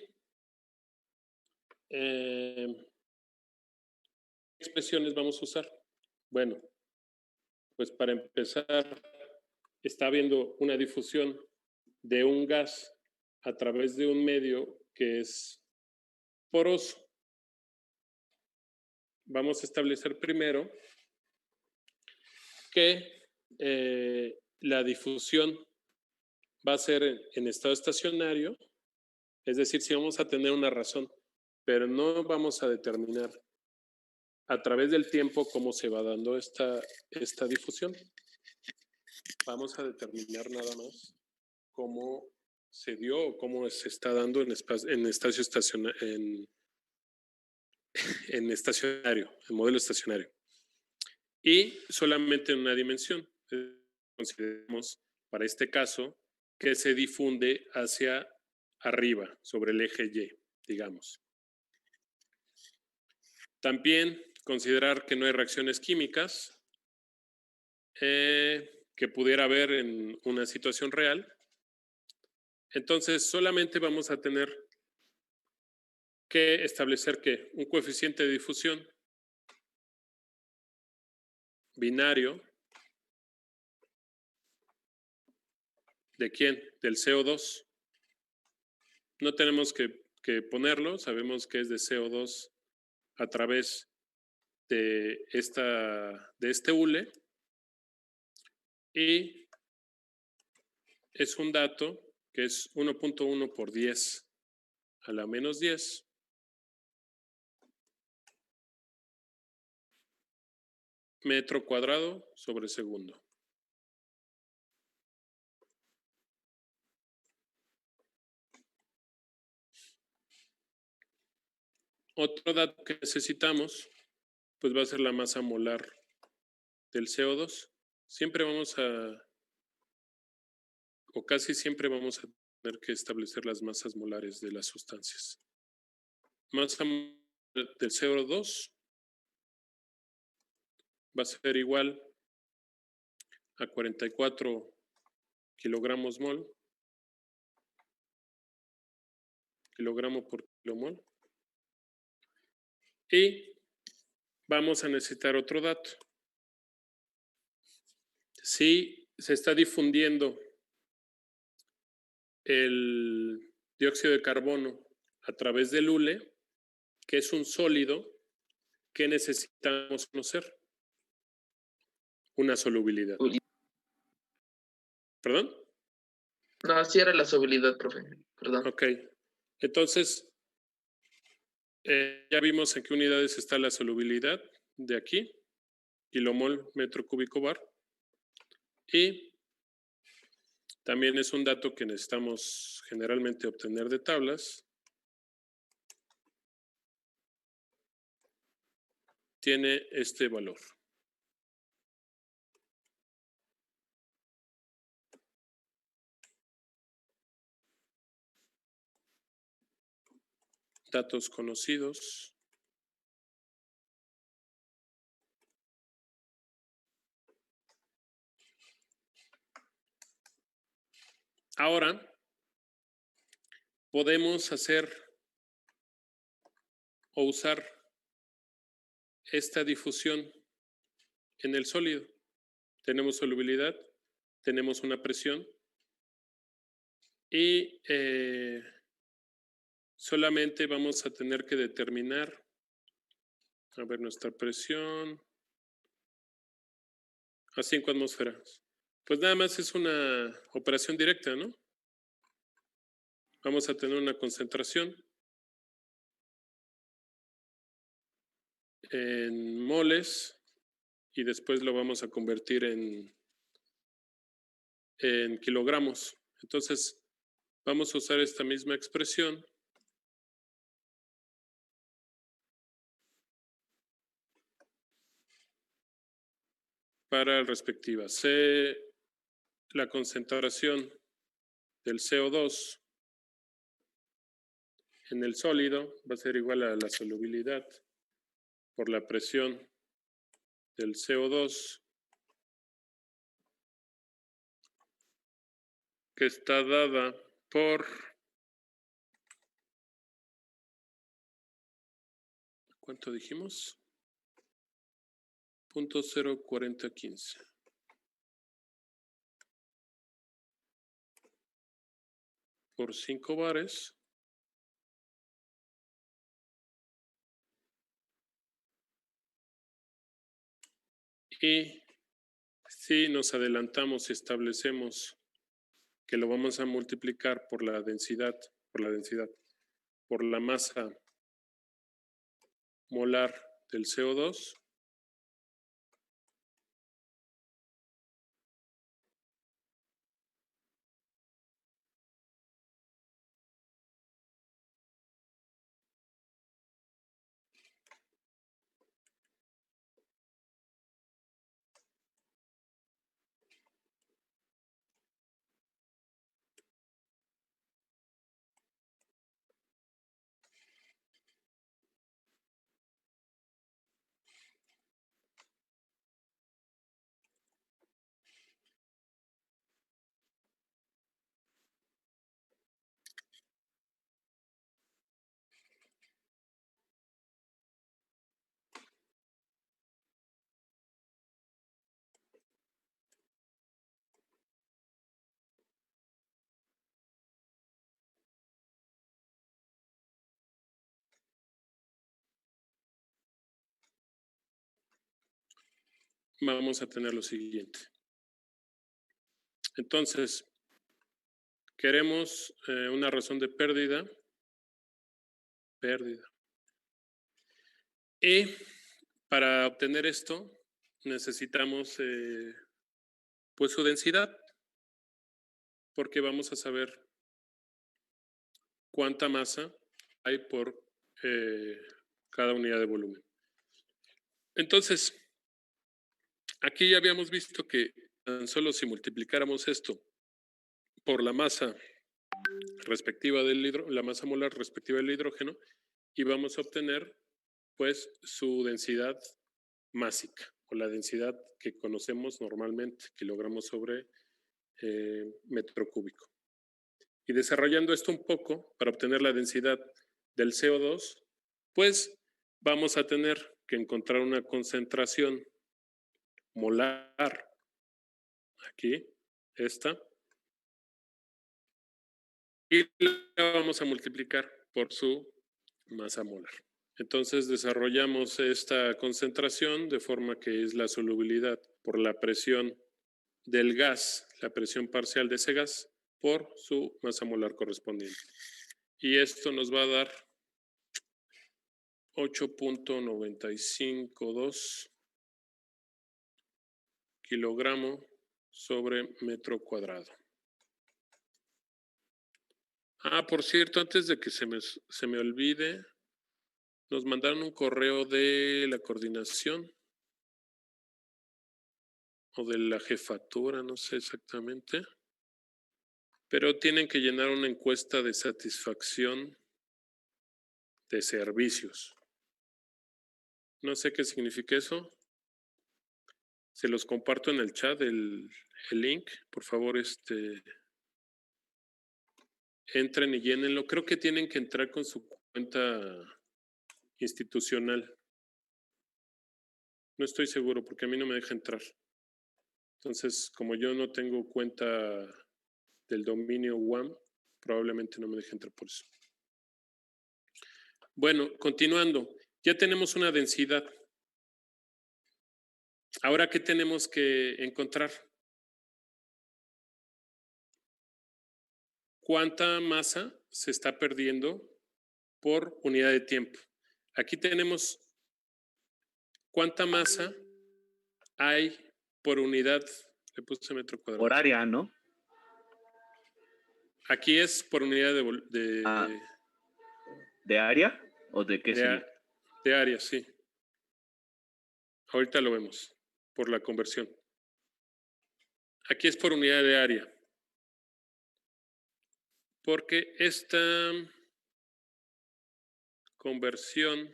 ¿qué expresiones vamos a usar? Bueno, pues para empezar, está habiendo una difusión de un gas a través de un medio que es poroso. Vamos a establecer primero que la difusión va a ser en estado estacionario, es decir, si vamos a tener una razón, pero no vamos a determinar a través del tiempo cómo se va dando esta difusión. Vamos a determinar nada más cómo se dio o cómo se está dando en estacionario, en modelo estacionario. Y solamente en una dimensión. Consideremos para este caso que se difunde hacia arriba, sobre el eje Y, digamos. También considerar que no hay reacciones químicas que pudiera haber en una situación real. Entonces, solamente vamos a tener que establecer que un coeficiente de difusión binario. ¿De quién? Del CO2. No tenemos que ponerlo, sabemos que es de CO2 a través de este hule. Y es un dato que es 1.1 por 10 a la menos 10. Metro cuadrado sobre segundo. Otro dato que necesitamos, pues va a ser la masa molar del CO2. Siempre vamos o casi siempre vamos a tener que establecer las masas molares de las sustancias. Masa del CO2 va a ser igual a 44 kilogramos mol, kilogramo por kilomol. Y vamos a necesitar otro dato. Si se está difundiendo el dióxido de carbono a través del hule, que es un sólido, ¿qué necesitamos conocer? Una solubilidad. ¿Perdón? No, así era la solubilidad, profe. Perdón. Ok. Entonces, ya vimos en qué unidades está la solubilidad de aquí, kilomol metro cúbico bar. Y también es un dato que necesitamos generalmente obtener de tablas. Tiene este valor. Datos conocidos. Ahora, podemos hacer o usar esta difusión en el sólido. Tenemos solubilidad, tenemos una presión y solamente vamos a tener que determinar, a ver, nuestra presión a 5 atmósferas. Pues nada más es una operación directa, ¿no? Vamos a tener una concentración en moles y después lo vamos a convertir en kilogramos. Entonces, vamos a usar esta misma expresión para respectiva. La concentración del CO2 en el sólido va a ser igual a la solubilidad por la presión del CO2 que está dada por ¿cuánto dijimos? 0.04015. Por 5 bares. Y si nos adelantamos y establecemos que lo vamos a multiplicar por la densidad, por la masa molar del CO2, vamos a tener lo siguiente. Entonces, queremos una razón de pérdida. Y para obtener esto, necesitamos pues su densidad, porque vamos a saber cuánta masa hay por cada unidad de volumen. Entonces, aquí ya habíamos visto que tan solo si multiplicáramos esto por la masa respectiva la masa molar respectiva del hidrógeno, y vamos a obtener pues su densidad másica o la densidad que conocemos normalmente, kilogramos sobre metro cúbico. Y desarrollando esto un poco para obtener la densidad del CO2, pues vamos a tener que encontrar una concentración molar, aquí, esta, y la vamos a multiplicar por su masa molar. Entonces desarrollamos esta concentración de forma que es la solubilidad por la presión del gas, la presión parcial de ese gas, por su masa molar correspondiente. Y esto nos va a dar 8.952 kilogramos sobre metro cuadrado. Ah, por cierto, antes de que se me olvide, nos mandaron un correo de la coordinación o de la jefatura, no sé exactamente, pero tienen que llenar una encuesta de satisfacción de servicios. No sé qué significa eso. Se los comparto en el chat el link. Por favor, entren y llénenlo. Creo que tienen que entrar con su cuenta institucional. No estoy seguro porque a mí no me deja entrar. Entonces, como yo no tengo cuenta del dominio WAM, probablemente no me deje entrar por eso. Bueno, continuando. Ya tenemos una densidad. Ahora, ¿qué tenemos que encontrar? ¿Cuánta masa se está perdiendo por unidad de tiempo? Aquí tenemos cuánta masa hay por unidad. Le puse metro cuadrado. Por área, ¿no? Aquí es por unidad ¿De área o de qué sería? de área, sí. Ahorita lo vemos por la conversión. Aquí es por unidad de área. Porque esta conversión...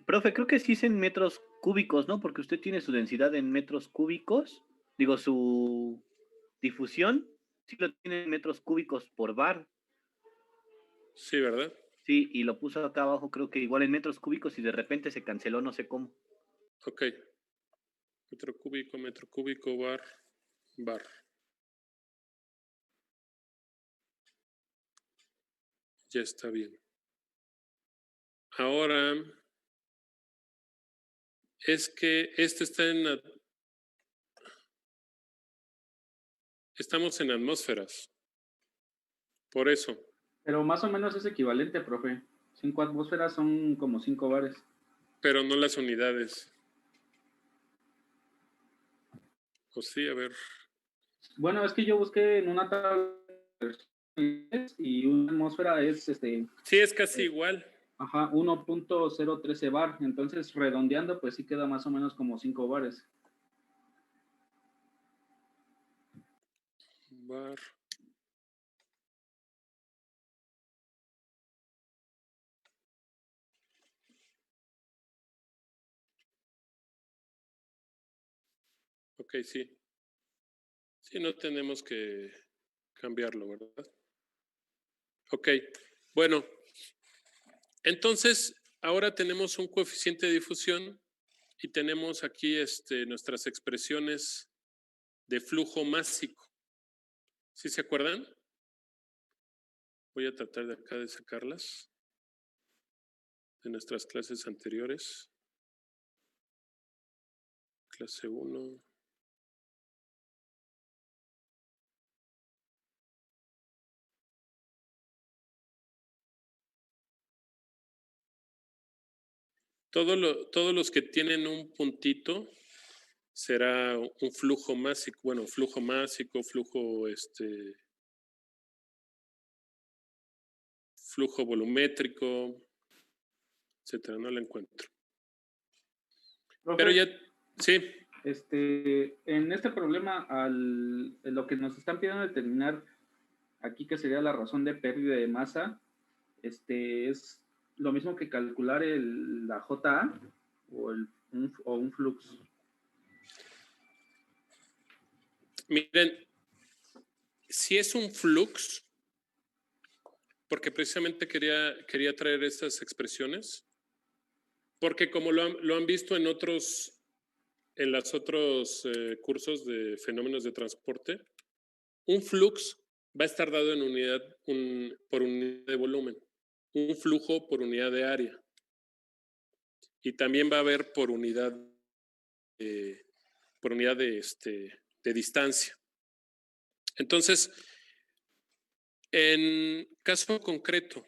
Profe, creo que sí es en metros cúbicos, ¿no? Porque usted tiene su densidad en metros cúbicos. Digo, su difusión sí lo tiene en metros cúbicos por bar. Sí, ¿verdad? Sí, y lo puso acá abajo, creo que igual en metros cúbicos y de repente se canceló, no sé cómo. Ok. Metro cúbico, bar. Ya está bien. Ahora, es que este está en... Estamos en atmósferas. Por eso. Pero más o menos es equivalente, profe. 5 atmósferas son como 5 bares. Pero no las unidades. O sí, a ver. Bueno, es que yo busqué en una tabla y una atmósfera es Sí, es casi igual. Ajá, 1.013 bar. Entonces, redondeando, pues sí queda más o menos como 5 bares. Bar. Ok, sí. Sí, no tenemos que cambiarlo, ¿verdad? Ok, bueno. Entonces, ahora tenemos un coeficiente de difusión y tenemos aquí nuestras expresiones de flujo másico. ¿Sí se acuerdan? Voy a tratar de acá de sacarlas de nuestras clases anteriores. Clase 1. Todos los que tienen un puntito será un flujo másico. Bueno, flujo másico, flujo volumétrico, etcétera. No lo encuentro. Profe, Pero ya, sí. En este problema, lo que nos están pidiendo determinar aquí, que sería la razón de pérdida de masa, es lo mismo que calcular la JA o un flux. Miren, si es un flux, porque precisamente quería traer estas expresiones, porque como lo han visto en los otros cursos de fenómenos de transporte, un flux va a estar dado en por unidad de volumen, un flujo por unidad de área, y también va a haber por unidad de distancia. Entonces, en caso concreto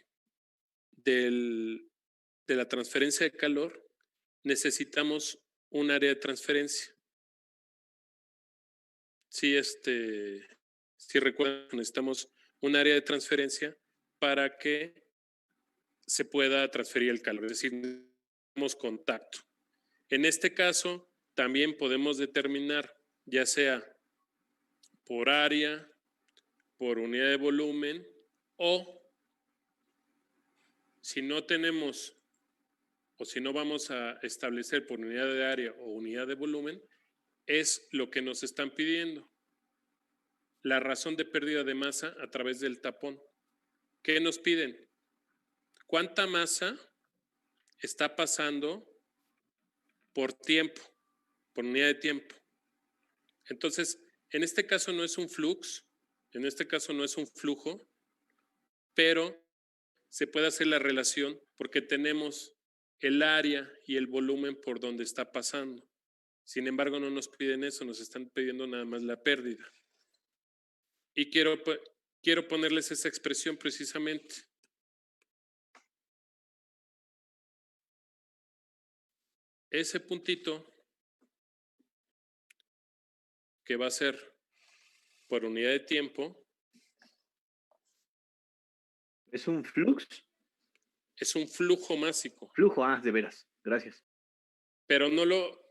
de la transferencia de calor, necesitamos un área de transferencia. Si recuerdan, necesitamos un área de transferencia para que se pueda transferir el calor, es decir, necesitamos contacto. En este caso, también podemos determinar, ya sea por área, por unidad de volumen, o si no tenemos, o si no vamos a establecer por unidad de área o unidad de volumen, es lo que nos están pidiendo. la razón de pérdida de masa a través del tapón. ¿Qué nos piden? ¿Cuánta masa está pasando por tiempo, por unidad de tiempo? Entonces, en este caso no es un flux, en este caso no es un flujo, pero se puede hacer la relación porque tenemos el área y el volumen por donde está pasando. Sin embargo, no nos piden eso, nos están pidiendo nada más la pérdida. Y quiero ponerles esa expresión precisamente. Ese puntito que va a ser por unidad de tiempo ¿Es un flux? es un flujo másico, Flujo, de veras. Gracias. pero no lo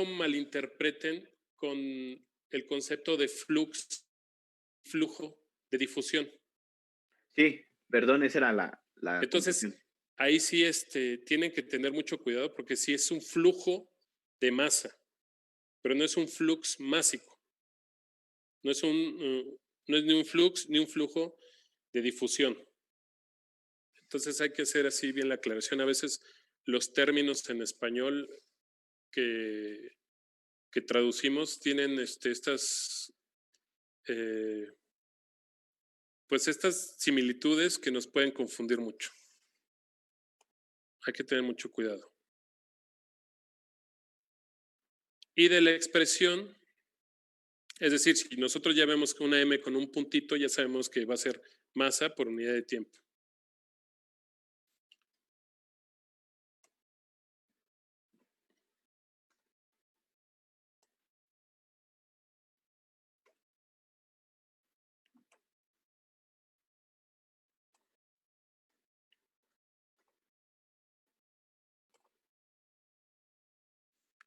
malinterpreten con el concepto de flujo de difusión. Sí, perdón, esa era la Entonces, confusión. ahí sí tienen que tener mucho cuidado porque sí es un flujo de masa, pero no es un flux másico. No es ni un flux ni un flujo de difusión. Entonces hay que hacer así bien la aclaración. A veces los términos en español que traducimos tienen estas similitudes que nos pueden confundir mucho. Hay que tener mucho cuidado. Y de la expresión, es decir, si nosotros ya vemos que una M con un puntito, ya sabemos que va a ser masa por unidad de tiempo.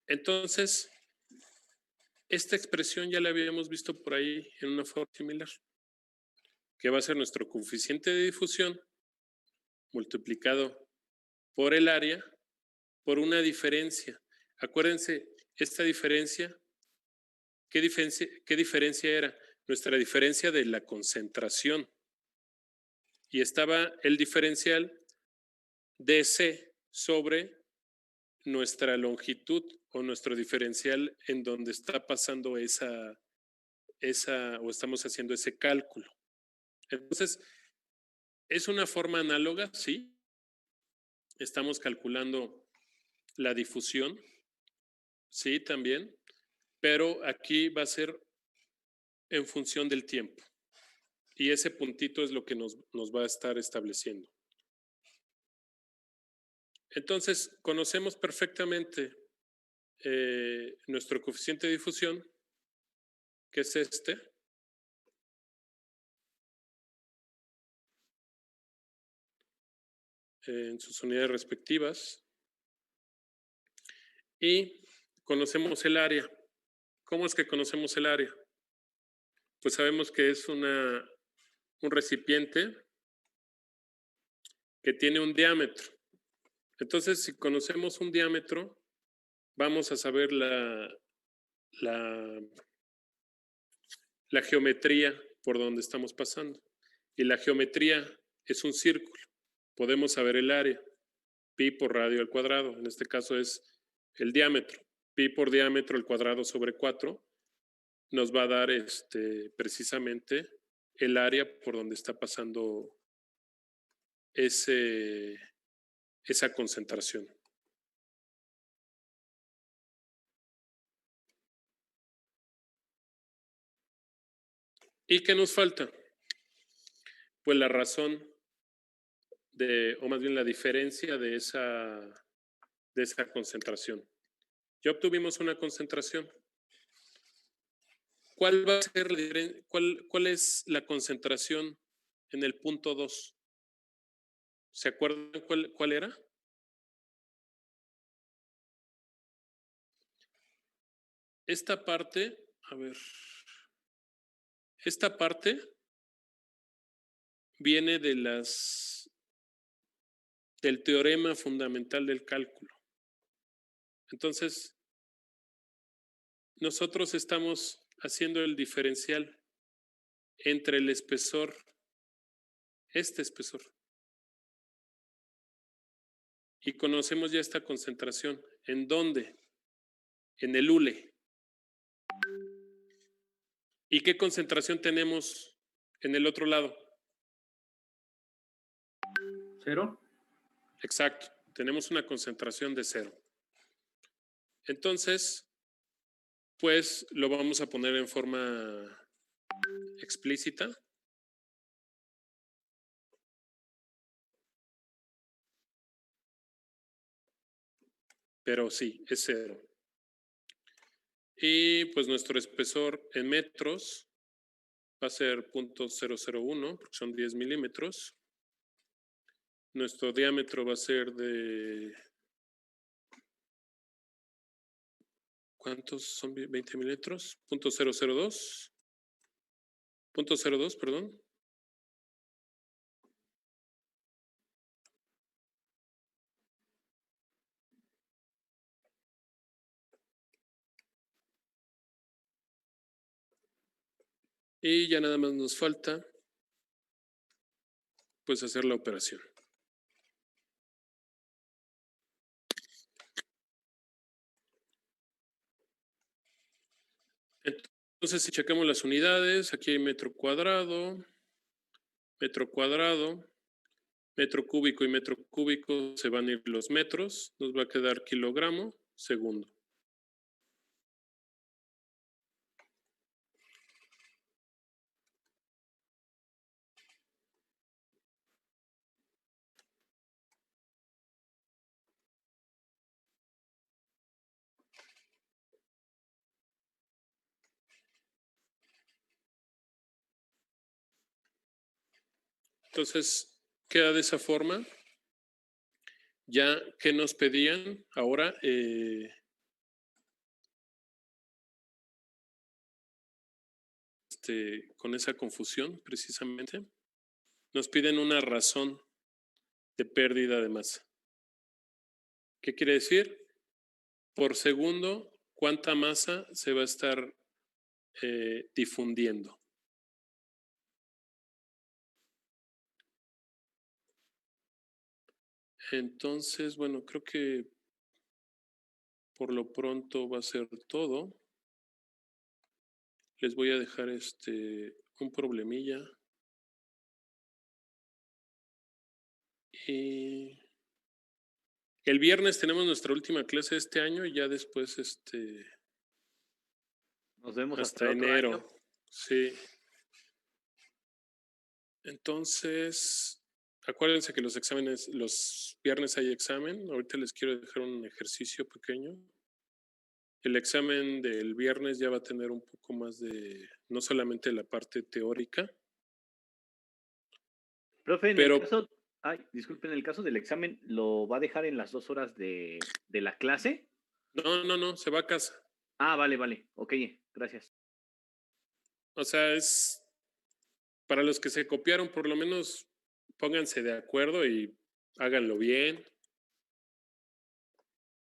Entonces, esta expresión ya la habíamos visto por ahí en una forma similar, que va a ser nuestro coeficiente de difusión multiplicado por el área por una diferencia. Acuérdense, esta diferencia, ¿qué diferencia era? Nuestra diferencia de la concentración. Y estaba el diferencial DC sobre nuestra longitud o nuestro diferencial en donde está pasando o estamos haciendo ese cálculo. Entonces, es una forma análoga, sí. Estamos calculando la difusión, sí, también, pero aquí va a ser en función del tiempo. Y ese puntito es lo que nos va a estar estableciendo. Entonces, conocemos perfectamente nuestro coeficiente de difusión, que es en sus unidades respectivas. Y conocemos el área. ¿Cómo es que conocemos el área? Pues sabemos que es un recipiente que tiene un diámetro. Entonces, si conocemos un diámetro, vamos a saber la geometría por donde estamos pasando. Y la geometría es un círculo. Podemos saber el área. Pi por radio al cuadrado. En este caso es el diámetro. Pi por diámetro al cuadrado sobre 4 nos va a dar precisamente el área por donde está pasando esa concentración. ¿Y qué nos falta? Pues la razón o más bien la diferencia de esa concentración. Ya obtuvimos una concentración. ¿Cuál va a ser la diferencia? ¿Cuál es la concentración en el punto 2? ¿Se acuerdan cuál era? Esta parte, a ver, esta parte viene del teorema fundamental del cálculo. Entonces, nosotros estamos haciendo el diferencial entre el espesor, este espesor, y conocemos ya esta concentración. ¿En dónde? En el hule. ¿Y qué concentración tenemos en el otro lado? 0. Exacto, tenemos una concentración de 0. Entonces, pues lo vamos a poner en forma explícita. Pero sí, es 0. Y pues nuestro espesor en metros va a ser 0.001, porque son 10 milímetros. Nuestro diámetro va a ser de... ¿Cuántos son 20 milímetros? 0.002. 0.02, perdón. Y ya nada más nos falta pues hacer la operación. Entonces, si checamos las unidades, aquí hay metro cuadrado, metro cúbico y metro cúbico, se van a ir los metros, nos va a quedar kilogramo, segundo. Entonces, queda de esa forma. Ya que nos pedían ahora, con esa confusión precisamente, nos piden una razón de pérdida de masa. ¿Qué quiere decir? Por segundo, ¿cuánta masa se va a estar difundiendo? Entonces, bueno, creo que por lo pronto va a ser todo. Les voy a dejar un problemilla. Y el viernes tenemos nuestra última clase de este año y ya después Nos vemos hasta hasta el otro enero. año. Sí. Entonces, acuérdense que los exámenes, los viernes hay examen. Ahorita les quiero dejar un ejercicio pequeño. El examen del viernes ya va a tener un poco más de, no solamente la parte teórica. Profe, en Pero- el caso, disculpen, en el caso del examen, ¿lo va a dejar en las 2 horas de la clase? No, se va a casa. Ah, vale. Ok, gracias. O sea, es para los que se copiaron, por lo menos pónganse de acuerdo y háganlo bien.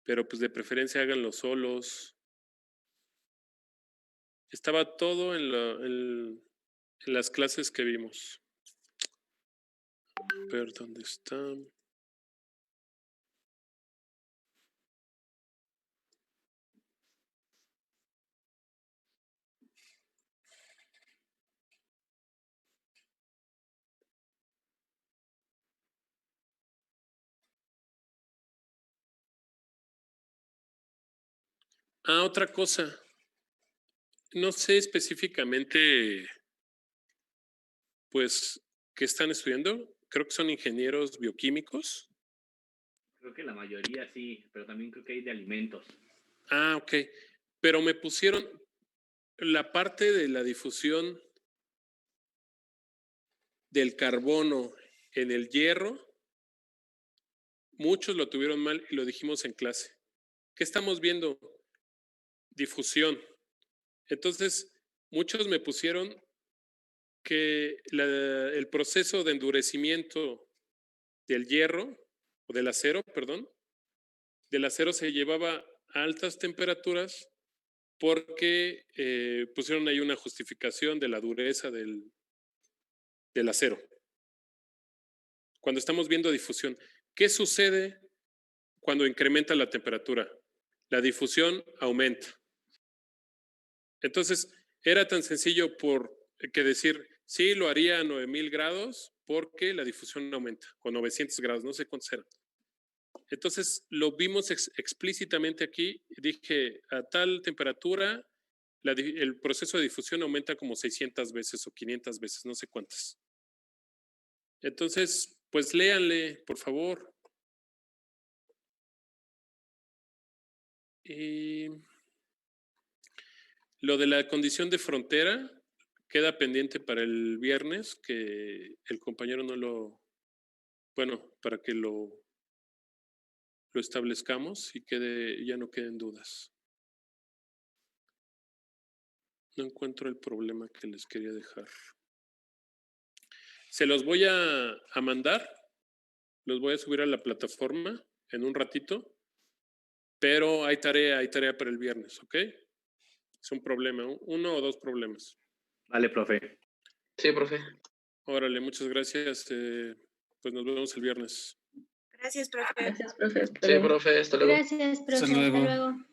Pero pues de preferencia háganlo solos. Estaba todo en las clases que vimos. A ver, ¿dónde está? Ah, otra cosa. No sé específicamente, pues, qué están estudiando. Creo que son ingenieros bioquímicos. Creo que la mayoría sí, pero también creo que hay de alimentos. Ah, ok. Pero me pusieron la parte de la difusión del carbono en el hierro. Muchos lo tuvieron mal y lo dijimos en clase. ¿Qué estamos viendo? Difusión. Entonces, muchos me pusieron que el proceso de endurecimiento del hierro, o del acero, perdón, del acero se llevaba a altas temperaturas porque pusieron ahí una justificación de la dureza del acero. Cuando estamos viendo difusión, ¿qué sucede cuando incrementa la temperatura? La difusión aumenta. Entonces, era tan sencillo que decir, sí, lo haría a 9000 grados porque la difusión aumenta, o 900 grados, no sé cuántos eran. Entonces, lo vimos explícitamente aquí. Dije, a tal temperatura, el proceso de difusión aumenta como 600 veces o 500 veces, no sé cuántas. Entonces, pues léanle, por favor. Y lo de la condición de frontera queda pendiente para el viernes, que el compañero no lo... Bueno, para que lo establezcamos y ya no queden dudas. No encuentro el problema que les quería dejar. Se los voy a mandar. Los voy a subir a la plataforma en un ratito. Pero hay tarea para el viernes, ¿ok? Es un problema, 1 o 2 problemas. Vale, profe. Sí, profe. Órale, muchas gracias. Pues nos vemos el viernes. Gracias, profe. Gracias, profe. Hasta Sí, luego. profe, hasta luego. Gracias, profe. luego. Hasta luego.